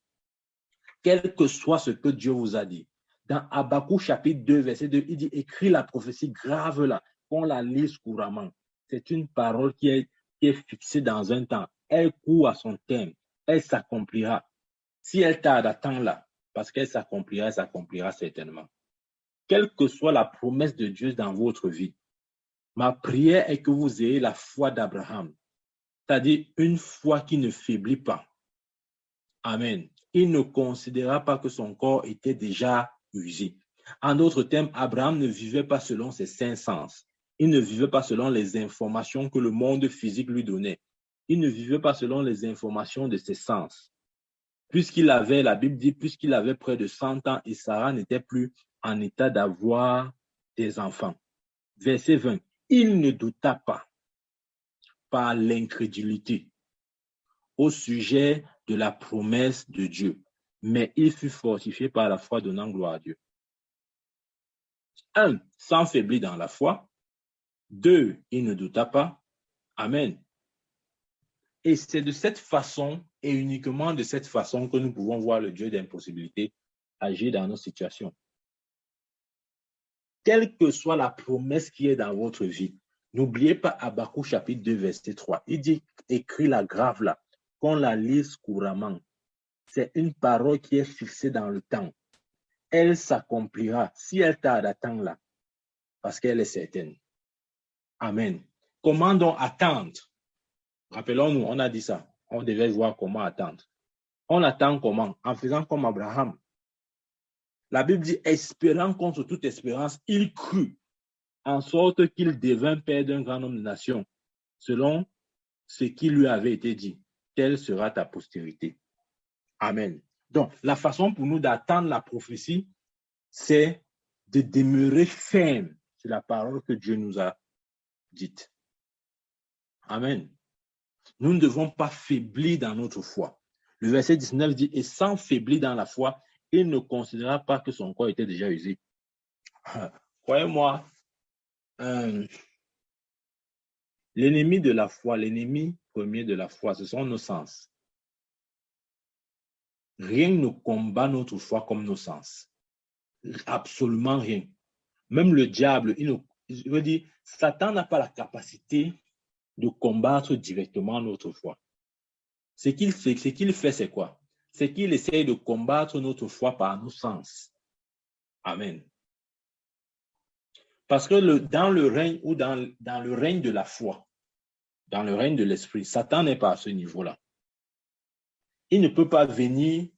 Quel que soit ce que Dieu vous a dit. Dans Habakkuk chapitre 2, verset 2, il dit « Écris la prophétie grave là, qu'on la lise couramment. » C'est une parole qui est fixée dans un temps. Elle court à son terme. Elle s'accomplira. Si elle tarde à temps là, parce qu'elle s'accomplira certainement. Quelle que soit la promesse de Dieu dans votre vie, ma prière est que vous ayez la foi d'Abraham, c'est-à-dire une foi qui ne faiblit pas. Amen. Il ne considéra pas que son corps était déjà usé. En d'autres termes, Abraham ne vivait pas selon ses cinq sens. Il ne vivait pas selon les informations que le monde physique lui donnait. Il ne vivait pas selon les informations de ses sens. Puisqu'il avait, la Bible dit, puisqu'il avait près de 100 ans et Sarah n'était plus en état d'avoir des enfants. Verset 20. Il ne douta pas par l'incrédulité au sujet de la promesse de Dieu, mais il fut fortifié par la foi donnant gloire à Dieu. 1. S'enfaiblit dans la foi. 2. Il ne douta pas. Amen. Et c'est de cette façon et uniquement de cette façon que nous pouvons voir le Dieu d'impossibilité agir dans nos situations. Quelle que soit la promesse qui est dans votre vie, n'oubliez pas Habakkuk chapitre 2, verset 3. Il dit, écris la grave là, qu'on la lise couramment. C'est une parole qui est fixée dans le temps. Elle s'accomplira si elle tarde à temps là, parce qu'elle est certaine. Amen. Comment donc attendre? Rappelons-nous, on a dit ça. On devait voir comment attendre. On attend comment? En faisant comme Abraham. La Bible dit, espérant contre toute espérance, il crut, en sorte qu'il devint père d'un grand nombre de nations, selon ce qui lui avait été dit. Telle sera ta postérité. Amen. Donc, la façon pour nous d'attendre la prophétie, c'est de demeurer ferme sur la parole que Dieu nous a dite. Amen. Nous ne devons pas faiblir dans notre foi. Le verset 19 dit, et sans faiblir dans la foi, il ne considéra pas que son corps était déjà usé. Croyez-moi, l'ennemi de la foi, l'ennemi premier de la foi, ce sont nos sens. Rien ne combat notre foi comme nos sens. Absolument rien. Même le diable, je veux dire, Satan n'a pas la capacité de combattre directement notre foi. Ce qu'il fait, c'est quoi? C'est qu'il essaie de combattre notre foi par nos sens. Amen. Parce que dans le règne ou dans le règne de la foi, dans le règne de l'esprit, Satan n'est pas à ce niveau-là. Il ne peut pas venir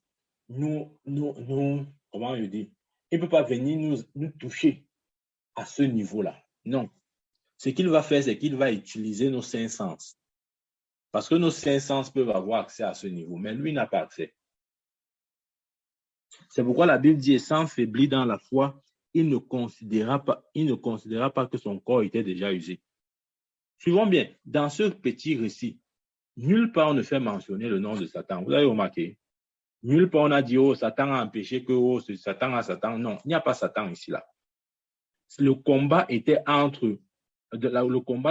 comment je dis? Il ne peut pas venir nous toucher à ce niveau-là. Non. Ce qu'il va faire, c'est qu'il va utiliser nos cinq sens. Parce que nos cinq sens peuvent avoir accès à ce niveau, mais lui n'a pas accès. C'est pourquoi la Bible dit, sans faiblir dans la foi, il ne considéra pas que son corps était déjà usé. Suivons bien, dans ce petit récit, nulle part on ne fait mentionner le nom de Satan. Vous avez remarqué? Nulle part on a dit, oh, Satan a empêché que, oh, Satan a Satan. Non, il n'y a pas Satan ici, là. Le combat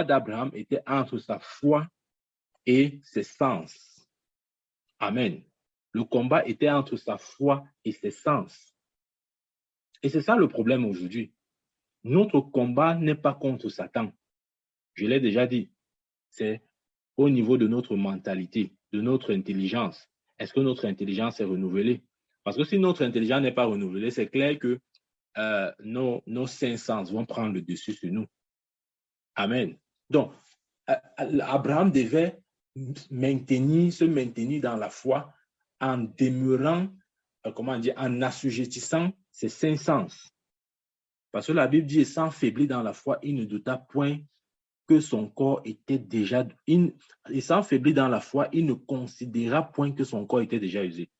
d'Abraham était entre sa foi et ses sens. Amen. Le combat était entre sa foi et ses sens. Et c'est ça le problème aujourd'hui. Notre combat n'est pas contre Satan. Je l'ai déjà dit. C'est au niveau de notre mentalité, de notre intelligence. Est-ce que notre intelligence est renouvelée? Parce que si notre intelligence n'est pas renouvelée, c'est clair que nos cinq sens vont prendre le dessus sur nous. Amen. Donc, Abraham devait se maintenir dans la foi en demeurant, comment dire, en assujettissant ses cinq sens. Parce que la Bible dit, sans faiblir dans la foi, il ne douta point que son corps était déjà, et sans faiblir dans la foi, il ne considéra point que son corps était déjà usé.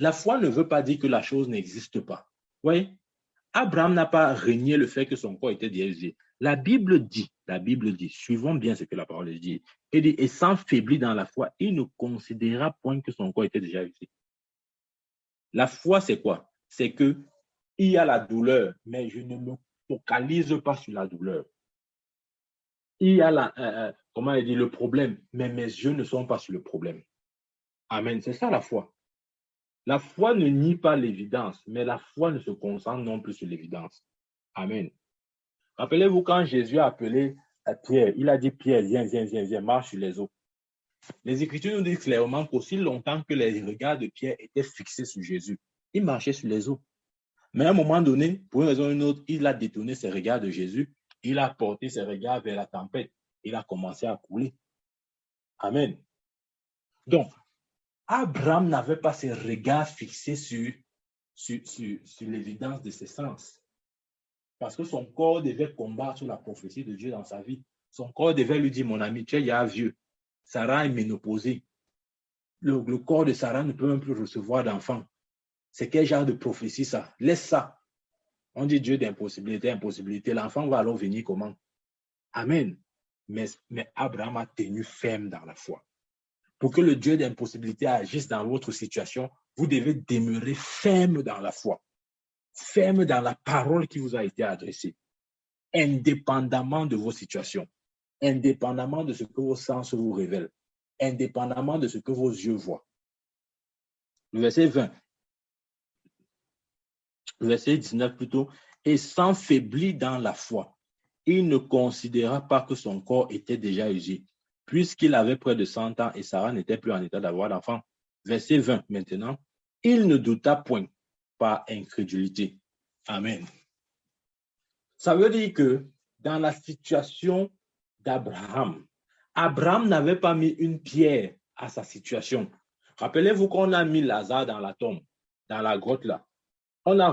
La foi ne veut pas dire que la chose n'existe pas. Oui, Abraham n'a pas renié le fait que son corps était déjà usé. La Bible dit, suivons bien ce que la parole dit, et sans faiblir dans la foi, il ne considéra point que son corps était déjà usé. La foi, c'est quoi? C'est que il y a la douleur, mais je ne me focalise pas sur la douleur. Il y a comment il dit, le problème, mais mes yeux ne sont pas sur le problème. Amen. C'est ça la foi. La foi ne nie pas l'évidence, mais la foi ne se concentre non plus sur l'évidence. Amen. Rappelez-vous quand Jésus a appelé Pierre, il a dit Pierre, viens, marche sur les eaux. Les Écritures nous disent clairement qu'aussi longtemps que les regards de Pierre étaient fixés sur Jésus, il marchait sur les eaux. Mais à un moment donné, pour une raison ou une autre, il a détourné ses regards de Jésus, il a porté ses regards vers la tempête, il a commencé à couler. Amen. Donc, Abraham n'avait pas ses regards fixés sur l'évidence de ses sens. Parce que son corps devait combattre la prophétie de Dieu dans sa vie. Son corps devait lui dire, mon ami, tu es déjà vieux. Sarah est ménopausée. Le corps de Sarah ne peut même plus recevoir d'enfants. C'est quel genre de prophétie ça? Laisse ça. On dit Dieu d'impossibilité, impossibilité. L'enfant va alors venir comment? Amen. Mais Abraham a tenu ferme dans la foi. Pour que le Dieu d'impossibilité agisse dans votre situation, vous devez demeurer ferme dans la foi. Ferme dans la parole qui vous a été adressée. Indépendamment de vos situations. Indépendamment de ce que vos sens vous révèlent. Indépendamment de ce que vos yeux voient. Le verset 20. Le verset 19 plutôt. Et sans faiblir dans la foi, il ne considéra pas que son corps était déjà usé, puisqu'il avait près de 100 ans et Sarah n'était plus en état d'avoir d'enfant. Verset 20 maintenant. Il ne douta point par incrédulité. Amen. Ça veut dire que dans la situation d'Abraham, Abraham n'avait pas mis une pierre à sa situation. Rappelez-vous qu'on a mis Lazare dans la tombe, dans la grotte là. On a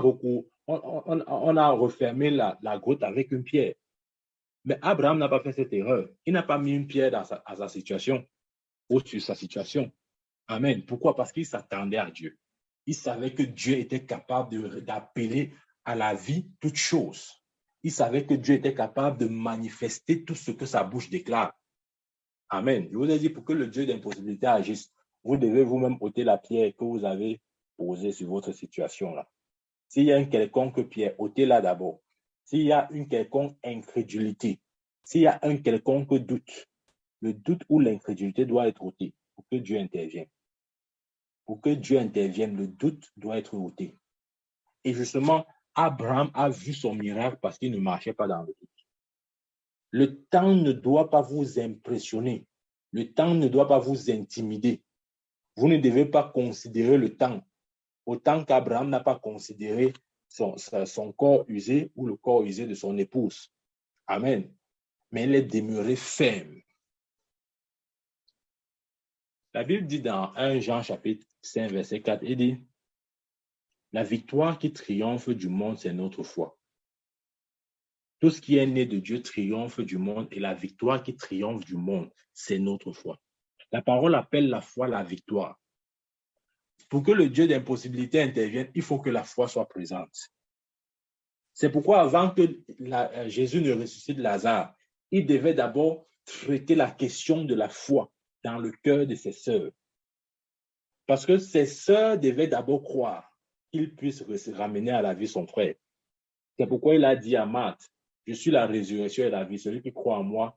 refermé la grotte avec une pierre. Mais Abraham n'a pas fait cette erreur. Il n'a pas mis une pierre à sa situation ou sur sa situation. Amen. Pourquoi? Parce qu'il s'attendait à Dieu. Il savait que Dieu était capable d'appeler à la vie toute chose. Il savait que Dieu était capable de manifester tout ce que sa bouche déclare. Amen. Je vous ai dit, pour que le Dieu d'impossibilité agisse, vous devez vous-même ôter la pierre que vous avez posée sur votre situation là. S'il y a une quelconque pierre, ôtez-la d'abord. S'il y a une quelconque incrédulité, s'il y a un quelconque doute, le doute ou l'incrédulité doit être ôté pour que Dieu intervienne. Pour que Dieu intervienne, le doute doit être ôté. Et justement, Abraham a vu son miracle parce qu'il ne marchait pas dans le doute. Le temps ne doit pas vous impressionner. Le temps ne doit pas vous intimider. Vous ne devez pas considérer le temps autant qu'Abraham n'a pas considéré son corps usé ou le corps usé de son épouse. Amen. Mais il est demeuré ferme. La Bible dit dans 1 Jean chapitre 5 verset 4, il dit, la victoire qui triomphe du monde, c'est notre foi. Tout ce qui est né de Dieu triomphe du monde et la victoire qui triomphe du monde, c'est notre foi. La parole appelle la foi la victoire. Pour que le Dieu d'impossibilité intervienne, il faut que la foi soit présente. C'est pourquoi avant que Jésus ne ressuscite Lazare, il devait d'abord traiter la question de la foi dans le cœur de ses sœurs. Parce que ses sœurs devaient d'abord croire qu'il puisse ramener à la vie son frère. C'est pourquoi il a dit à Marthe, je suis la résurrection et la vie, celui qui croit en moi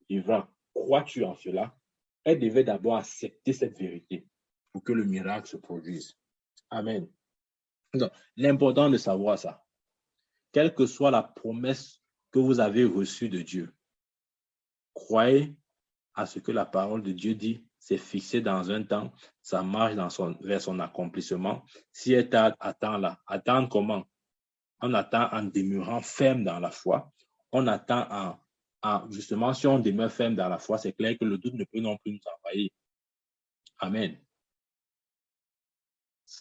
vivra. Crois-tu en cela? Elle devait d'abord accepter cette vérité pour que le miracle se produise. Amen. Donc, l'important de savoir ça, quelle que soit la promesse que vous avez reçue de Dieu, croyez à ce que la parole de Dieu dit, c'est fixé dans un temps, ça marche vers son accomplissement. Si elle attend là, attendre comment? On attend en demeurant ferme dans la foi. On attend justement, si on demeure ferme dans la foi, c'est clair que le doute ne peut non plus nous envahir. Amen.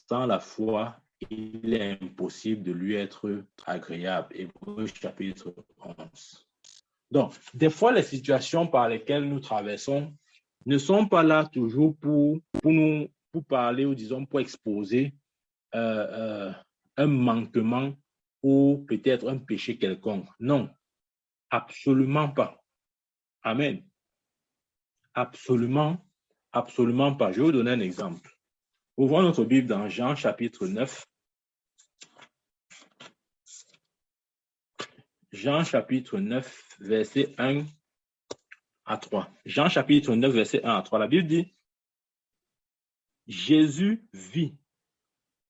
sans la foi, il est impossible de lui être agréable. Hébreux chapitre 11. Donc, des fois, les situations par lesquelles nous traversons ne sont pas là toujours pour parler ou disons pour exposer un manquement ou peut-être un péché quelconque. Non, absolument pas. Amen. Absolument, absolument pas. Je vais vous donner un exemple. Ouvrons notre Bible dans Jean chapitre 9. Jean chapitre 9, verset 1 à 3. Jean chapitre 9, verset 1 à 3. La Bible dit, Jésus vit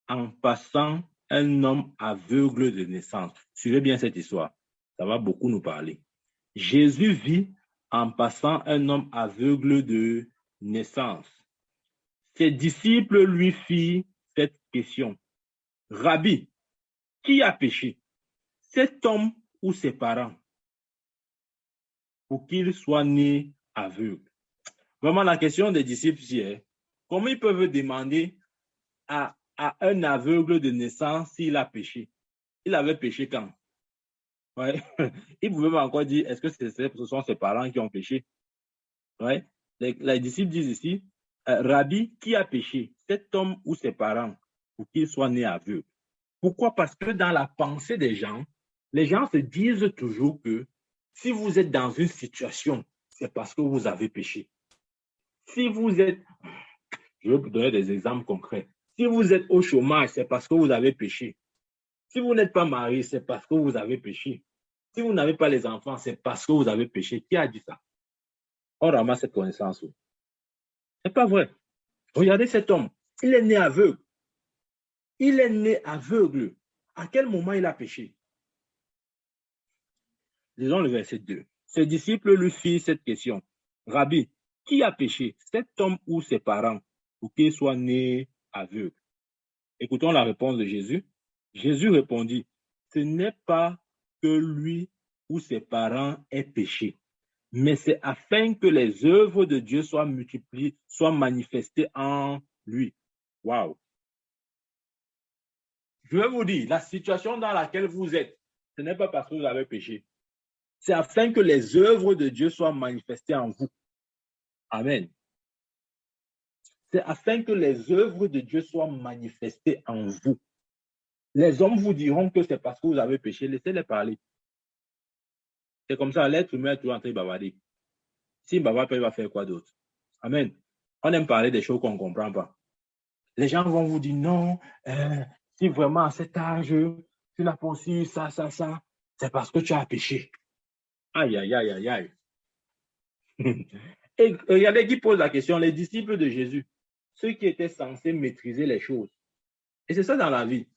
en passant un homme aveugle de naissance. Suivez bien cette histoire. Ça va beaucoup nous parler. Jésus vit en passant un homme aveugle de naissance. Ses disciples lui firent cette question. Rabbi, qui a péché, cet homme ou ses parents, pour qu'il soit né aveugle? Vraiment, la question des disciples, c'est comment ils peuvent demander à un aveugle de naissance s'il a péché? Il avait péché quand? Ouais. Ils ne pouvaient pas encore dire, est-ce que ce sont ses parents qui ont péché? Ouais. Les disciples disent ici, Rabbi, qui a péché, cet homme ou ses parents, pour qu'il soit né aveugle? Pourquoi? Parce que dans la pensée des gens, les gens se disent toujours que si vous êtes dans une situation, c'est parce que vous avez péché. Si vous êtes, je vais vous donner des exemples concrets. Si vous êtes au chômage, c'est parce que vous avez péché. Si vous n'êtes pas marié, c'est parce que vous avez péché. Si vous n'avez pas les enfants, c'est parce que vous avez péché. Qui a dit ça? On ramasse cette connaissance. Ce n'est pas vrai. Regardez cet homme. Il est né aveugle. Il est né aveugle. À quel moment il a péché? Lisons le verset 2. Ses disciples lui firent cette question. Rabbi, qui a péché, cet homme ou ses parents, pour qu'il soit né aveugle? Écoutons la réponse de Jésus. Jésus répondit, ce n'est pas que lui ou ses parents aient péché, mais c'est afin que les œuvres de Dieu soient multipliées, soient manifestées en lui. Waouh! Je vais vous dire, la situation dans laquelle vous êtes, ce n'est pas parce que vous avez péché. C'est afin que les œuvres de Dieu soient manifestées en vous. Amen. C'est afin que les œuvres de Dieu soient manifestées en vous. Les hommes vous diront que c'est parce que vous avez péché. Laissez-les parler. C'est comme ça, l'être humain est toujours en train de bavarder. S'il ne bavard pas, il va faire quoi d'autre? Amen. On aime parler des choses qu'on ne comprend pas. Les gens vont vous dire non, si vraiment à cet âge, tu n'as pas aussi ça, c'est parce que tu as péché. Aïe, aïe, aïe, aïe, aïe. Et regardez qui pose la question, les disciples de Jésus, ceux qui étaient censés maîtriser les choses. Et c'est ça dans la vie.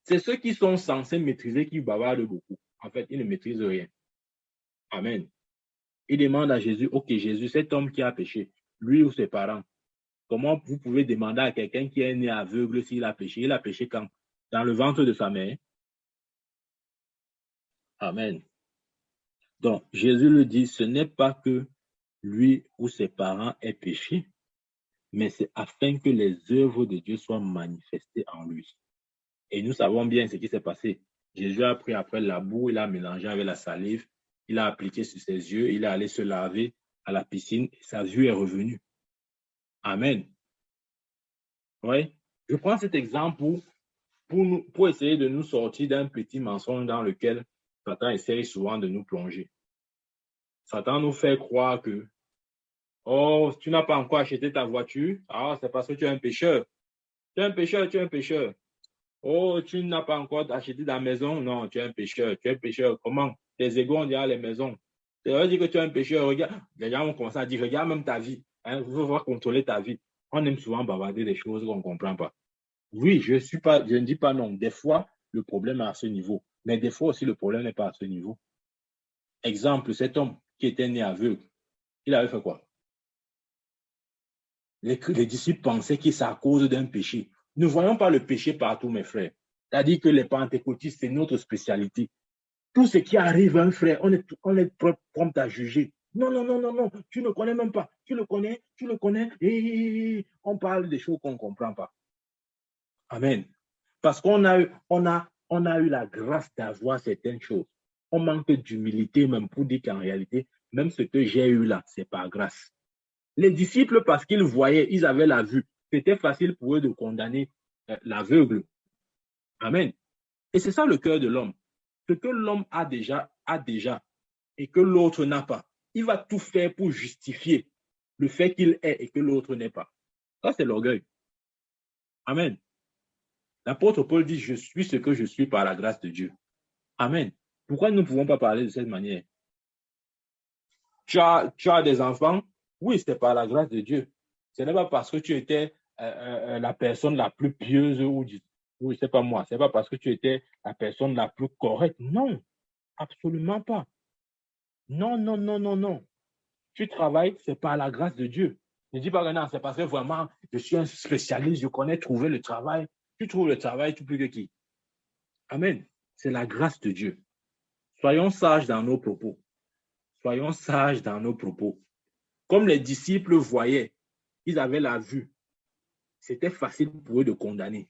C'est ceux qui sont censés maîtriser qui bavardent beaucoup. En fait, ils ne maîtrisent rien. Amen. Ils demandent à Jésus, ok, Jésus, cet homme qui a péché, lui ou ses parents, comment vous pouvez demander à quelqu'un qui est né aveugle s'il a péché? Il a péché quand? Dans le ventre de sa mère. Amen. Donc, Jésus le dit, ce n'est pas que lui ou ses parents aient péché, mais c'est afin que les œuvres de Dieu soient manifestées en lui. Et nous savons bien ce qui s'est passé. Jésus a pris après la boue, il a mélangé avec la salive, il a appliqué sur ses yeux, il est allé se laver à la piscine et sa vue est revenue. Amen. Oui. Je prends cet exemple pour essayer de nous sortir d'un petit mensonge dans lequel Satan essaye souvent de nous plonger. Satan nous fait croire que oh, tu n'as pas encore acheté ta voiture, ah, c'est parce que tu es un pécheur. Tu es un pécheur, tu es un pécheur. Oh, tu n'as pas encore acheté ta maison, non, tu es un pécheur. Tu es un pécheur. Comment? Tes égaux ont déjà les maisons. Ça veut dire que tu es un pécheur. Regarde, les gens vont commencer à dire, regarde même ta vie. Hein, vous devez contrôler ta vie. On aime souvent bavarder des choses qu'on ne comprend pas. Oui, je ne dis pas non. Des fois, le problème est à ce niveau. Mais des fois aussi, le problème n'est pas à ce niveau. Exemple, cet homme qui était né aveugle, il avait fait quoi? Les disciples pensaient que c'est à cause d'un péché. Ne voyons pas le péché partout, mes frères. C'est-à-dire que les pentecôtistes, c'est notre spécialité. Tout ce qui arrive à un frère, on est prompt à juger. Non, non, non, non, non, tu ne connais même pas. Tu le connais, et on parle des choses qu'on ne comprend pas. Amen. Parce qu'on a eu la grâce d'avoir certaines choses. On manque d'humilité même pour dire qu'en réalité, même ce que j'ai eu là, c'est par grâce. Les disciples, parce qu'ils voyaient, ils avaient la vue. C'était facile pour eux de condamner l'aveugle. Amen. Et c'est ça le cœur de l'homme. Ce que l'homme a déjà, et que l'autre n'a pas. Il va tout faire pour justifier le fait qu'il est et que l'autre n'est pas. Ça, c'est l'orgueil. Amen. L'apôtre Paul dit, je suis ce que je suis par la grâce de Dieu. Amen. Pourquoi nous ne pouvons pas parler de cette manière? Tu as des enfants? Oui, c'est par la grâce de Dieu. Ce n'est pas parce que tu étais la personne la plus pieuse ou c'est pas moi. C'est pas parce que tu étais la personne la plus correcte. Non, absolument pas. Non, non, non, non, non. Tu travailles, c'est par la grâce de Dieu. Ne dis pas que non, c'est parce que vraiment, je suis un spécialiste, je connais trouver le travail. Tu trouves le travail, tu plus que qui? Amen. C'est la grâce de Dieu. Soyons sages dans nos propos. Soyons sages dans nos propos. Comme les disciples voyaient, ils avaient la vue. C'était facile pour eux de condamner.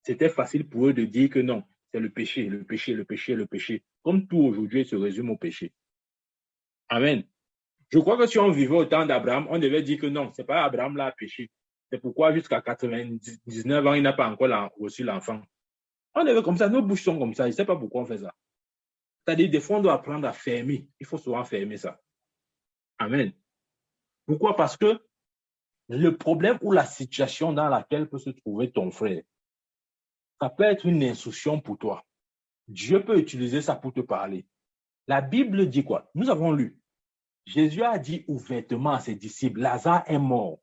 C'était facile pour eux de dire que non, c'est le péché, le péché, le péché, le péché. Comme tout aujourd'hui se résume au péché. Amen. Je crois que si on vivait au temps d'Abraham, on devait dire que non, ce n'est pas Abraham là a péché. C'est pourquoi jusqu'à 99 ans, il n'a pas encore reçu l'enfant. On devait comme ça, nos bouches sont comme ça. Je ne sais pas pourquoi on fait ça. C'est-à-dire, des fois, on doit apprendre à fermer. Il faut souvent fermer ça. Amen. Pourquoi? Parce que le problème ou la situation dans laquelle peut se trouver ton frère, ça peut être une instruction pour toi. Dieu peut utiliser ça pour te parler. La Bible dit quoi? Nous avons lu. Jésus a dit ouvertement à ses disciples, Lazare est mort.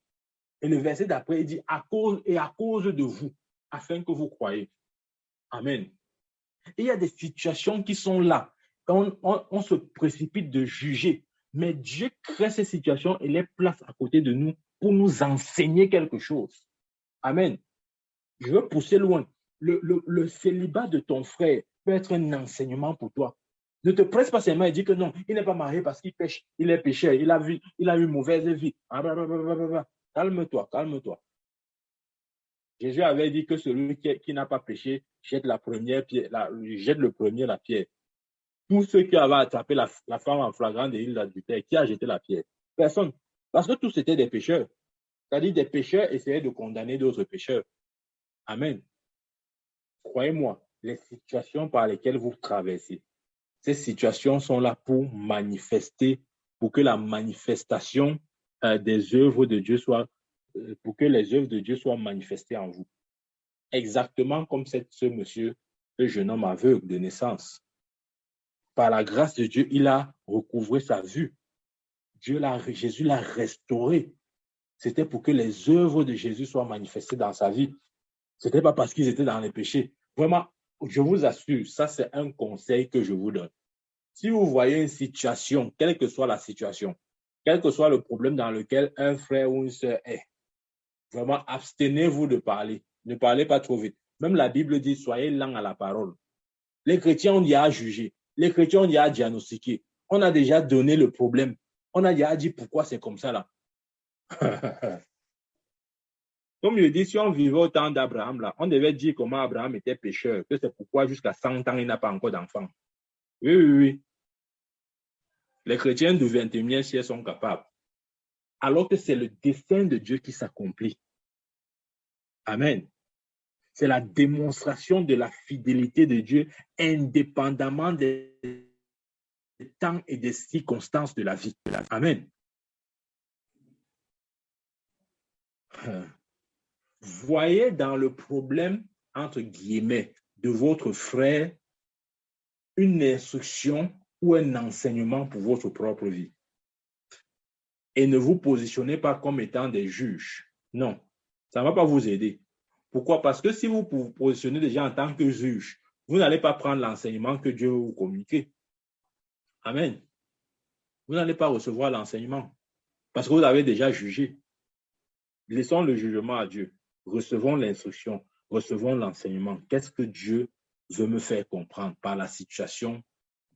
Et le verset d'après, il dit, à cause de vous, afin que vous croyez. Amen. Et il y a des situations qui sont là. On se précipite de juger. Mais Dieu crée ces situations et les place à côté de nous pour nous enseigner quelque chose. Amen. Je veux pousser loin. Le célibat de ton frère peut être un enseignement pour toi. Ne te presse pas seulement et dis que non, il n'est pas marié parce qu'il pêche, il est pécheur, il a eu une mauvaise vie. Calme-toi, calme-toi. Jésus avait dit que celui qui n'a pas péché jette la première pierre, jette le premier la pierre. Tous ceux qui avaient attrapé la femme en flagrant délit d'adultère, qui a jeté la pierre? Personne. Parce que tous étaient des pécheurs. C'est-à-dire des pécheurs essayaient de condamner d'autres pécheurs. Amen. Croyez-moi, les situations par lesquelles vous traversez, ces situations sont là pour manifester, pour que la manifestation des œuvres de Dieu soit, pour que les œuvres de Dieu soient manifestées en vous. Exactement comme ce monsieur, ce jeune homme aveugle de naissance. Par la grâce de Dieu, il a recouvré sa vue. Jésus l'a restauré. C'était pour que les œuvres de Jésus soient manifestées dans sa vie. Ce n'était pas parce qu'ils étaient dans les péchés. Vraiment, je vous assure, ça c'est un conseil que je vous donne. Si vous voyez une situation, quelle que soit la situation, quel que soit le problème dans lequel un frère ou une sœur est, vraiment abstenez-vous de parler. Ne parlez pas trop vite. Même la Bible dit, soyez lents à la parole. Les chrétiens ont déjà jugé. Les chrétiens ont déjà diagnostiqué. On a déjà donné le problème. On a déjà dit pourquoi c'est comme ça là. Comme je dis, si on vivait au temps d'Abraham, là, on devait dire comment Abraham était pécheur, que c'est pourquoi jusqu'à 100 ans, il n'a pas encore d'enfant. Oui, oui, oui. Les chrétiens du 21e siècle sont capables. Alors que c'est le dessein de Dieu qui s'accomplit. Amen. C'est la démonstration de la fidélité de Dieu indépendamment des temps et des circonstances de la vie. Amen. Voyez dans le problème, entre guillemets, de votre frère une instruction ou un enseignement pour votre propre vie. Et ne vous positionnez pas comme étant des juges. Non, ça ne va pas vous aider. Pourquoi? Parce que si vous vous positionnez déjà en tant que juge, vous n'allez pas prendre l'enseignement que Dieu vous communique. Amen. Vous n'allez pas recevoir l'enseignement parce que vous avez déjà jugé. Laissons le jugement à Dieu. Recevons l'instruction, recevons l'enseignement. Qu'est-ce que Dieu veut me faire comprendre par la situation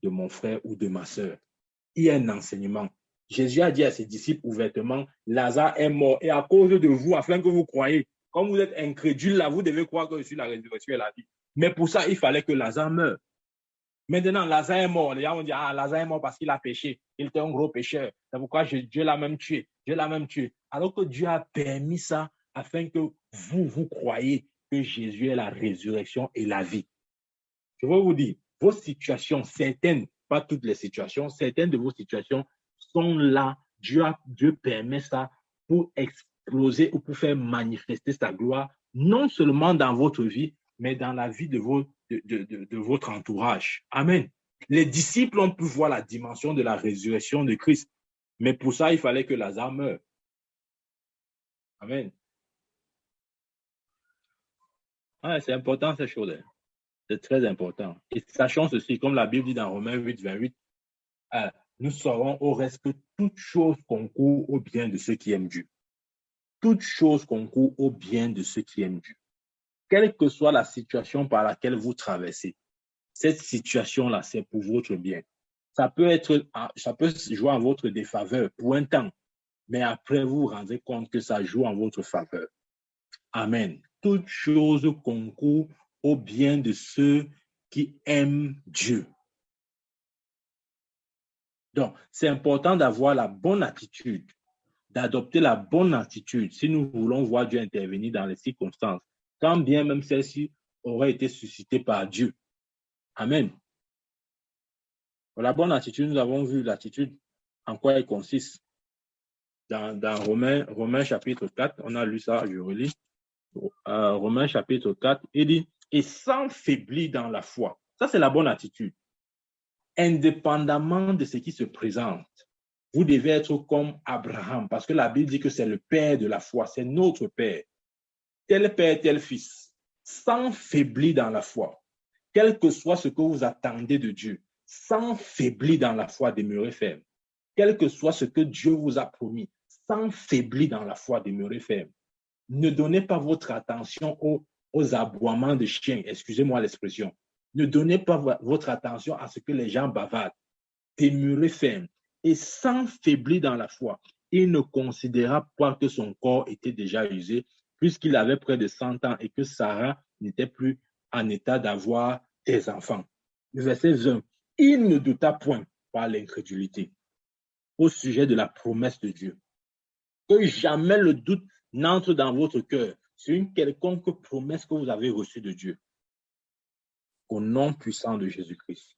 de mon frère ou de ma sœur? Il y a un enseignement. Jésus a dit à ses disciples ouvertement, Lazare est mort et à cause de vous, afin que vous croyez. Comme vous êtes incrédule là, vous devez croire que je suis la résurrection et la vie. Mais pour ça, il fallait que Lazare meure. Maintenant, Lazare est mort. Les gens vont dire, ah, Lazare est mort parce qu'il a péché. Il était un gros pécheur. C'est pourquoi Dieu l'a même tué. Dieu l'a même tué. Alors que Dieu a permis ça afin que vous croyez que Jésus est la résurrection et la vie. Je veux vous dire, vos situations, certaines, pas toutes les situations, certaines de vos situations sont là. Dieu permet ça pour exploser ou pour faire manifester sa gloire, non seulement dans votre vie, mais dans la vie de votre entourage. Amen. Les disciples ont pu voir la dimension de la résurrection de Christ, mais pour ça, il fallait que Lazare meure. Amen. Ah, c'est important ces choses-là. C'est très important. Et sachant ceci, comme la Bible dit dans Romains 8, 28, nous saurons au reste que toute chose concourt au bien de ceux qui aiment Dieu. Toute chose concourt au bien de ceux qui aiment Dieu. Quelle que soit la situation par laquelle vous traversez, cette situation-là, c'est pour votre bien. Ça peut jouer en votre défaveur pour un temps, mais après, vous vous rendrez compte que ça joue en votre faveur. Amen. Toute chose concourt au bien de ceux qui aiment Dieu. Donc, c'est important d'avoir la bonne attitude, d'adopter la bonne attitude si nous voulons voir Dieu intervenir dans les circonstances, quand bien même celle-ci aurait été suscitée par Dieu. Amen. Pour la bonne attitude, nous avons vu l'attitude en quoi elle consiste. Dans Romains chapitre 4, on a lu ça, je relis. Romains chapitre 4, il dit, et sans faiblir dans la foi. Ça, c'est la bonne attitude. Indépendamment de ce qui se présente, vous devez être comme Abraham, parce que la Bible dit que c'est le père de la foi, c'est notre père. Tel père, tel fils, sans faiblir dans la foi, quel que soit ce que vous attendez de Dieu, sans faiblir dans la foi, demeurez ferme. Quel que soit ce que Dieu vous a promis, sans faiblir dans la foi, demeurez ferme. Ne donnez pas votre attention aux aboiements de chiens, excusez-moi l'expression. Ne donnez pas votre attention à ce que les gens bavardent. Demeurez ferme et sans faiblir dans la foi. Il ne considéra pas que son corps était déjà usé, puisqu'il avait près de 100 ans et que Sarah n'était plus en état d'avoir des enfants. Le verset 20. Il ne douta point par l'incrédulité au sujet de la promesse de Dieu. Que jamais le doute n'entre dans votre cœur sur une quelconque promesse que vous avez reçue de Dieu. Au nom puissant de Jésus-Christ.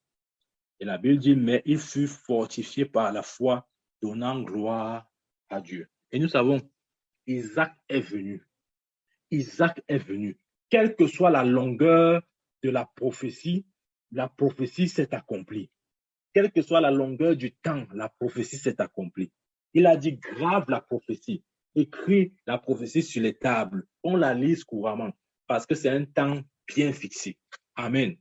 Et la Bible dit, mais il fut fortifié par la foi, donnant gloire à Dieu. Et nous savons, Isaac est venu. Isaac est venu. Quelle que soit la longueur de la prophétie s'est accomplie. Quelle que soit la longueur du temps, la prophétie s'est accomplie. Il a dit, grave la prophétie. Écris la prophétie sur les tables. On la lise couramment parce que c'est un temps bien fixé. Amen.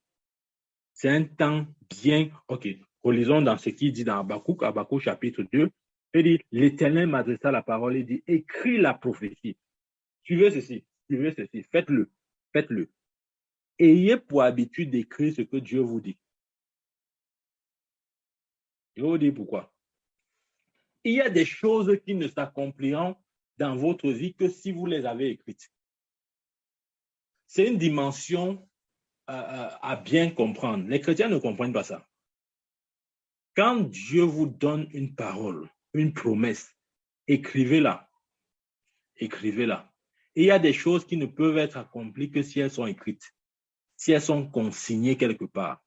C'est un temps bien... OK, relisons dans ce qu'il dit dans Habakkuk chapitre 2. Il dit, l'Éternel m'adressa la parole et dit, écris la prophétie. Suivez ceci, faites-le. Ayez pour habitude d'écrire ce que Dieu vous dit. Je vais vous dire pourquoi. Il y a des choses qui ne s'accompliront dans votre vie que si vous les avez écrites. C'est une dimension à bien comprendre. Les chrétiens ne comprennent pas ça. Quand Dieu vous donne une parole, une promesse, écrivez-la. Écrivez-la. Et il y a des choses qui ne peuvent être accomplies que si elles sont écrites, si elles sont consignées quelque part.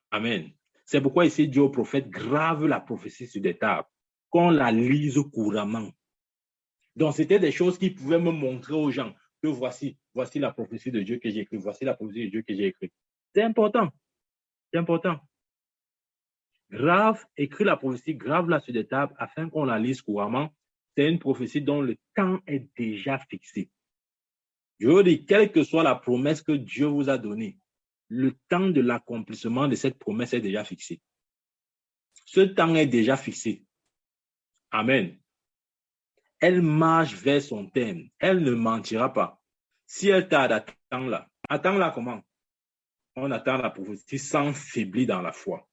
Amen. C'est pourquoi ici, Dieu au prophète grave la prophétie sur des tables, qu'on la lise couramment. Donc, c'était des choses qui pouvaient me montrer aux gens que voici la prophétie de Dieu que j'ai écrite, voici la prophétie de Dieu que j'ai écrite. C'est important. C'est important. Écris la prophétie, grave-la sur des tables afin qu'on la lise couramment. C'est une prophétie dont le temps est déjà fixé. Je veux dire, quelle que soit la promesse que Dieu vous a donnée, le temps de l'accomplissement de cette promesse est déjà fixé. Ce temps est déjà fixé. Amen. Elle marche vers son terme. Elle ne mentira pas. Si elle tarde, attends-la. Attends-la comment? On attend la prophétie sans faiblir dans la foi.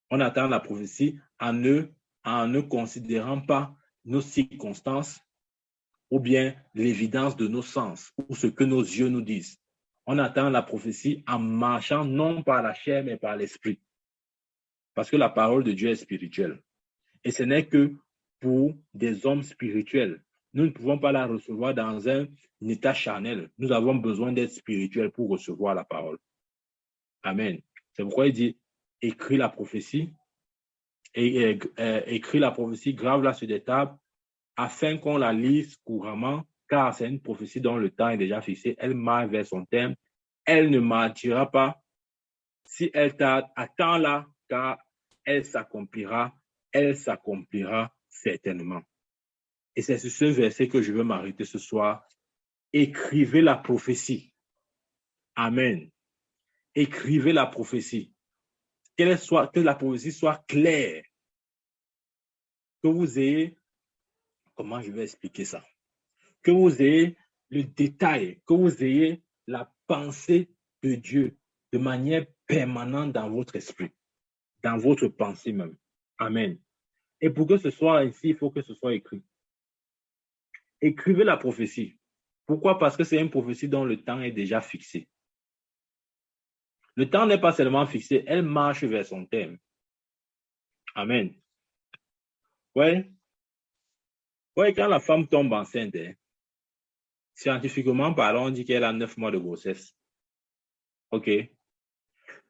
On attend la prophétie en ne considérant pas nos circonstances ou bien l'évidence de nos sens, ou ce que nos yeux nous disent. On attend la prophétie en marchant non par la chair, mais par l'esprit. Parce que la parole de Dieu est spirituelle. Et ce n'est que pour des hommes spirituels. Nous ne pouvons pas la recevoir dans un état charnel. Nous avons besoin d'être spirituels pour recevoir la parole. Amen. C'est pourquoi il dit, écris la prophétie, écris la prophétie, grave-la sur des tables, afin qu'on la lise couramment, car c'est une prophétie dont le temps est déjà fixé. Elle marche vers son terme. Elle ne marchera pas. Si elle tarde, attends-la, car elle s'accomplira certainement. Et c'est sur ce verset que je veux m'arrêter ce soir. Écrivez la prophétie. Amen. Écrivez la prophétie. Que la prophétie soit claire. Que vous ayez, comment je vais expliquer ça? Que vous ayez le détail, que vous ayez la pensée de Dieu de manière permanente dans votre esprit, dans votre pensée même. Amen. Et pour que ce soit ainsi, il faut que ce soit écrit. Écrivez la prophétie. Pourquoi? Parce que c'est une prophétie dont le temps est déjà fixé. Le temps n'est pas seulement fixé, elle marche vers son terme. Amen. Ouais, quand la femme tombe enceinte, scientifiquement parlant, on dit qu'elle a 9 mois de grossesse. OK.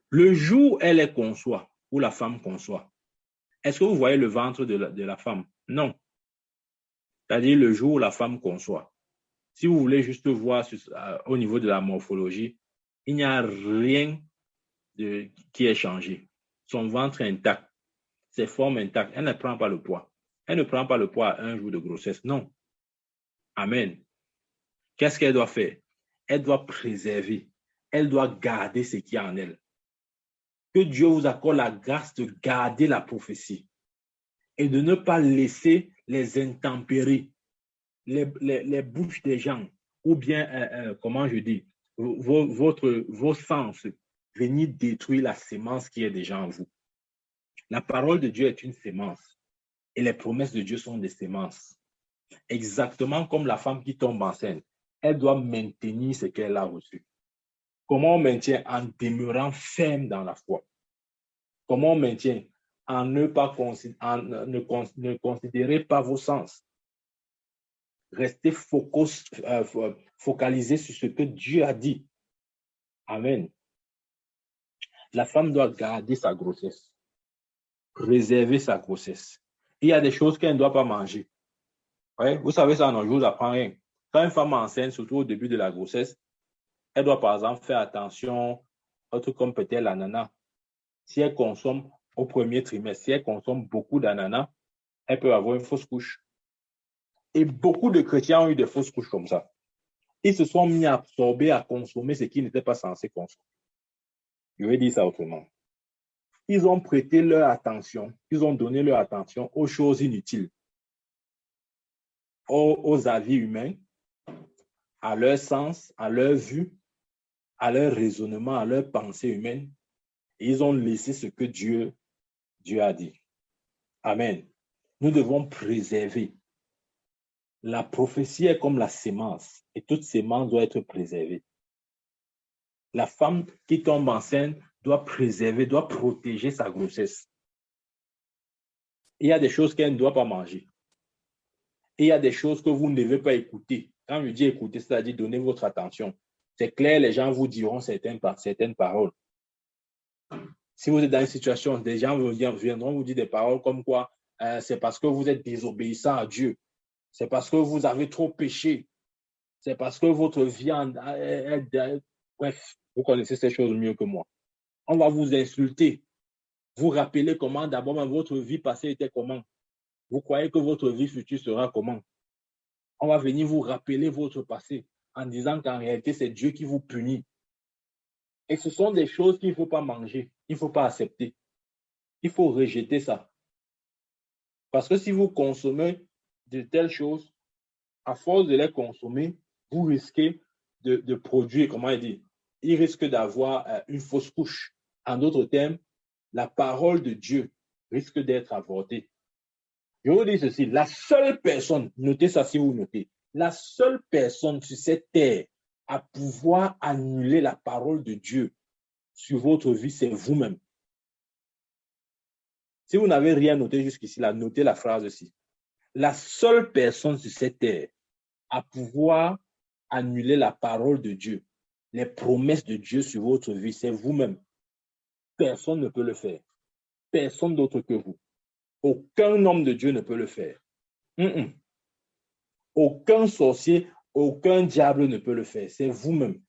Le jour où elle est conçoit, où la femme conçoit, est-ce que vous voyez le ventre de la femme? Non. C'est-à-dire le jour où la femme conçoit. Si vous voulez juste voir au niveau de la morphologie, il n'y a rien qui est changé. Son ventre est intact, ses formes intactes. Elle ne prend pas le poids. Elle ne prend pas le poids à un jour de grossesse. Non. Amen. Qu'est-ce qu'elle doit faire? Elle doit préserver. Elle doit garder ce qui est en elle. Que Dieu vous accorde la grâce de garder la prophétie et de ne pas laisser les intempéries, les bouches des gens, ou bien, comment je dis, vos sens venir détruire la sémence qui est déjà en vous. La parole de Dieu est une sémence et les promesses de Dieu sont des sémences. Exactement comme la femme qui tombe enceinte, elle doit maintenir ce qu'elle a reçu. Comment on maintient? En demeurant ferme dans la foi. Comment on maintient? En ne considérez pas vos sens. Restez focalisé sur ce que Dieu a dit. Amen. La femme doit garder sa grossesse, préserver sa grossesse. Il y a des choses qu'elle ne doit pas manger. Ouais, vous savez ça, non, je vous apprends rien. Quand une femme enceinte, surtout au début de la grossesse, elle doit par exemple faire attention à un truc comme peut-être l'ananas. Si elle consomme au premier trimestre, si elle consomme beaucoup d'ananas, elle peut avoir une fausse couche. Et beaucoup de chrétiens ont eu des fausses couches comme ça. Ils se sont mis à absorber, à consommer ce qu'ils n'étaient pas censés consommer. Je vais dire ça autrement. Ils ont prêté leur attention, ils ont donné leur attention aux choses inutiles, aux avis humains, à leur sens, à leur vue, à leur raisonnement, à leur pensée humaine. Et ils ont laissé ce que Dieu a dit. Amen. Nous devons préserver. La prophétie est comme la sémence et toute sémence doit être préservée. La femme qui tombe enceinte doit préserver, doit protéger sa grossesse. Il y a des choses qu'elle ne doit pas manger. Et il y a des choses que vous ne devez pas écouter. Quand je dis écouter, c'est-à-dire donner votre attention. C'est clair, les gens vous diront certaines paroles. Si vous êtes dans une situation, des gens viendront vous dire des paroles comme quoi c'est parce que vous êtes désobéissant à Dieu. C'est parce que vous avez trop péché. C'est parce que votre vie bref, vous connaissez ces choses mieux que moi. On va vous insulter. Vous rappeler comment d'abord votre vie passée était comment. Vous croyez que votre vie future sera comment? On va venir vous rappeler votre passé en disant qu'en réalité, c'est Dieu qui vous punit. Et ce sont des choses qu'il ne faut pas manger. Il ne faut pas accepter. Il faut rejeter ça. Parce que si vous consommez de telles choses, à force de les consommer, vous risquez de produire, comment il dit, il risque d'avoir une fausse couche. En d'autres termes, la parole de Dieu risque d'être avortée. Je vous dis ceci, la seule personne, notez ça si vous notez, La seule personne sur cette terre à pouvoir annuler la parole de Dieu sur votre vie, c'est vous-même. Si vous n'avez rien noté jusqu'ici, là, notez la phrase aussi. La seule personne sur cette terre à pouvoir annuler la parole de Dieu, les promesses de Dieu sur votre vie, c'est vous-même. Personne ne peut le faire. Personne d'autre que vous. Aucun homme de Dieu ne peut le faire. Aucun sorcier, aucun diable ne peut le faire. C'est vous-même.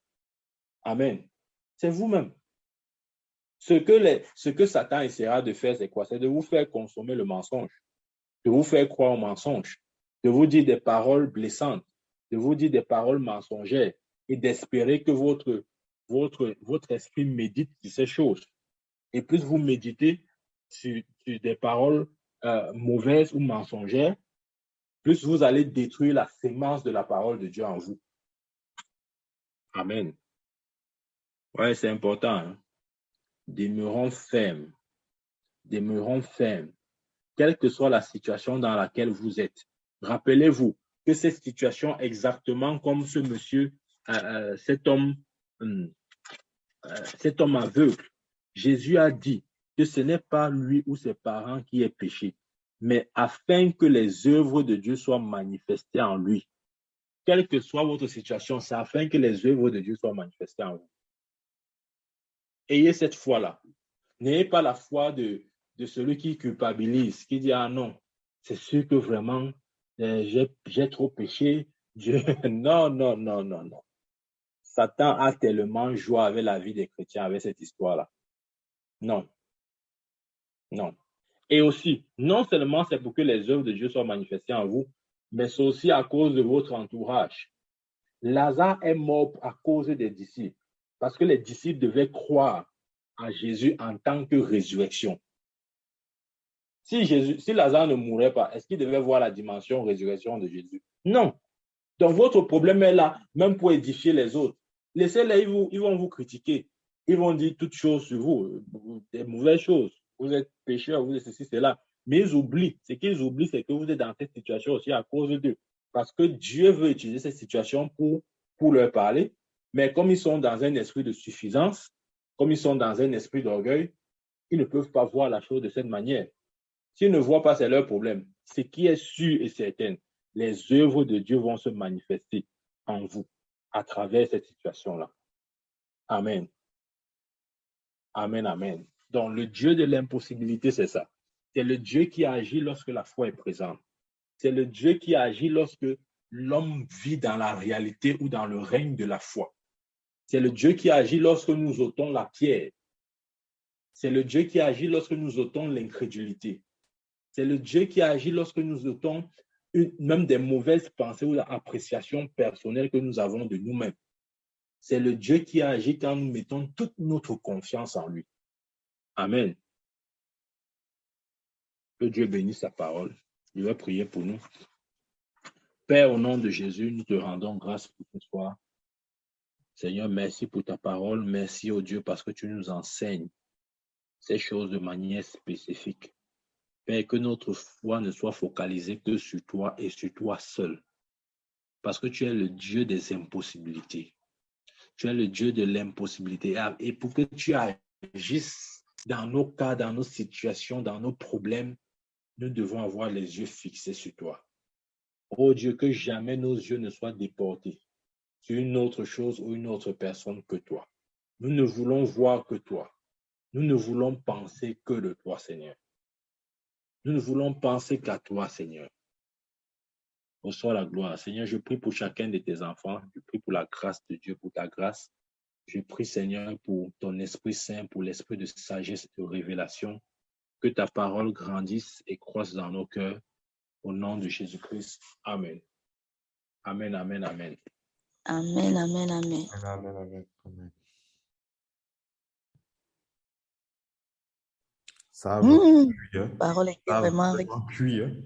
Amen. C'est vous-même. Ce que Satan essaiera de faire, c'est quoi? C'est de vous faire consommer le mensonge, de vous faire croire au mensonge, de vous dire des paroles blessantes, de vous dire des paroles mensongères et d'espérer que votre esprit médite sur ces choses. Et plus vous méditez sur des paroles mauvaises ou mensongères, plus vous allez détruire la sémence de la parole de Dieu en vous. Amen. Ouais, c'est important. Hein? Demeurons fermes. Demeurons fermes. Quelle que soit la situation dans laquelle vous êtes. Rappelez-vous que cette situation, exactement comme ce monsieur, cet homme aveugle, Jésus a dit que ce n'est pas lui ou ses parents qui est péché, mais afin que les œuvres de Dieu soient manifestées en lui. Quelle que soit votre situation, c'est afin que les œuvres de Dieu soient manifestées en vous. Ayez cette foi-là. N'ayez pas la foi de celui qui culpabilise, qui dit « Ah non, c'est sûr que vraiment, j'ai trop péché. » Non, non, non, non, non. Satan a tellement joué avec la vie des chrétiens avec cette histoire-là. Non. Non. Et aussi, non seulement c'est pour que les œuvres de Dieu soient manifestées en vous, mais c'est aussi à cause de votre entourage. Lazare est mort à cause des disciples, parce que les disciples devaient croire à Jésus en tant que résurrection. Si Lazare ne mourait pas, est-ce qu'il devait voir la dimension résurrection de Jésus? Non. Donc, votre problème est là, même pour édifier les autres. Laissez-les, ils vont vous critiquer. Ils vont dire toutes choses sur vous, des mauvaises choses. Vous êtes pécheur, vous êtes ceci, cela. Mais ils oublient. Ce qu'ils oublient, c'est que vous êtes dans cette situation aussi à cause d'eux. Parce que Dieu veut utiliser cette situation pour leur parler. Mais comme ils sont dans un esprit de suffisance, comme ils sont dans un esprit d'orgueil, ils ne peuvent pas voir la chose de cette manière. S'ils ne voient pas, c'est leur problème. Ce qui est sûr et certain, les œuvres de Dieu vont se manifester en vous à travers cette situation-là. Amen. Amen, amen. Donc, le Dieu de l'impossibilité, c'est ça. C'est le Dieu qui agit lorsque la foi est présente. C'est le Dieu qui agit lorsque l'homme vit dans la réalité ou dans le règne de la foi. C'est le Dieu qui agit lorsque nous ôtons la pierre. C'est le Dieu qui agit lorsque nous ôtons l'incrédulité. C'est le Dieu qui agit lorsque nous ôtons même des mauvaises pensées ou appréciations personnelles que nous avons de nous-mêmes. C'est le Dieu qui agit quand nous mettons toute notre confiance en lui. Amen. Que Dieu bénisse sa parole. Je vais prier pour nous. Père, au nom de Jésus, nous te rendons grâce pour ce soir. Seigneur, merci pour ta parole. Merci, oh Dieu, parce que tu nous enseignes ces choses de manière spécifique. Père, que notre foi ne soit focalisée que sur toi et sur toi seul. Parce que tu es le Dieu des impossibilités. Tu es le Dieu de l'impossibilité. Et pour que tu agisses dans nos cas, dans nos situations, dans nos problèmes, nous devons avoir les yeux fixés sur toi. Oh Dieu, que jamais nos yeux ne soient déportés sur une autre chose ou une autre personne que toi. Nous ne voulons voir que toi. Nous ne voulons penser que de toi, Seigneur. Nous ne voulons penser qu'à toi, Seigneur. Reçois la gloire. Seigneur, je prie pour chacun de tes enfants. Je prie pour la grâce de Dieu, pour ta grâce. Je prie, Seigneur, pour ton Esprit Saint, pour l'esprit de sagesse et de révélation. Que ta parole grandisse et croisse dans nos cœurs. Au nom de Jésus-Christ. Amen. Amen, amen, amen. Amen, amen, amen. Amen, amen, amen. Ça va cuire. Parole était Ça vraiment va cuire.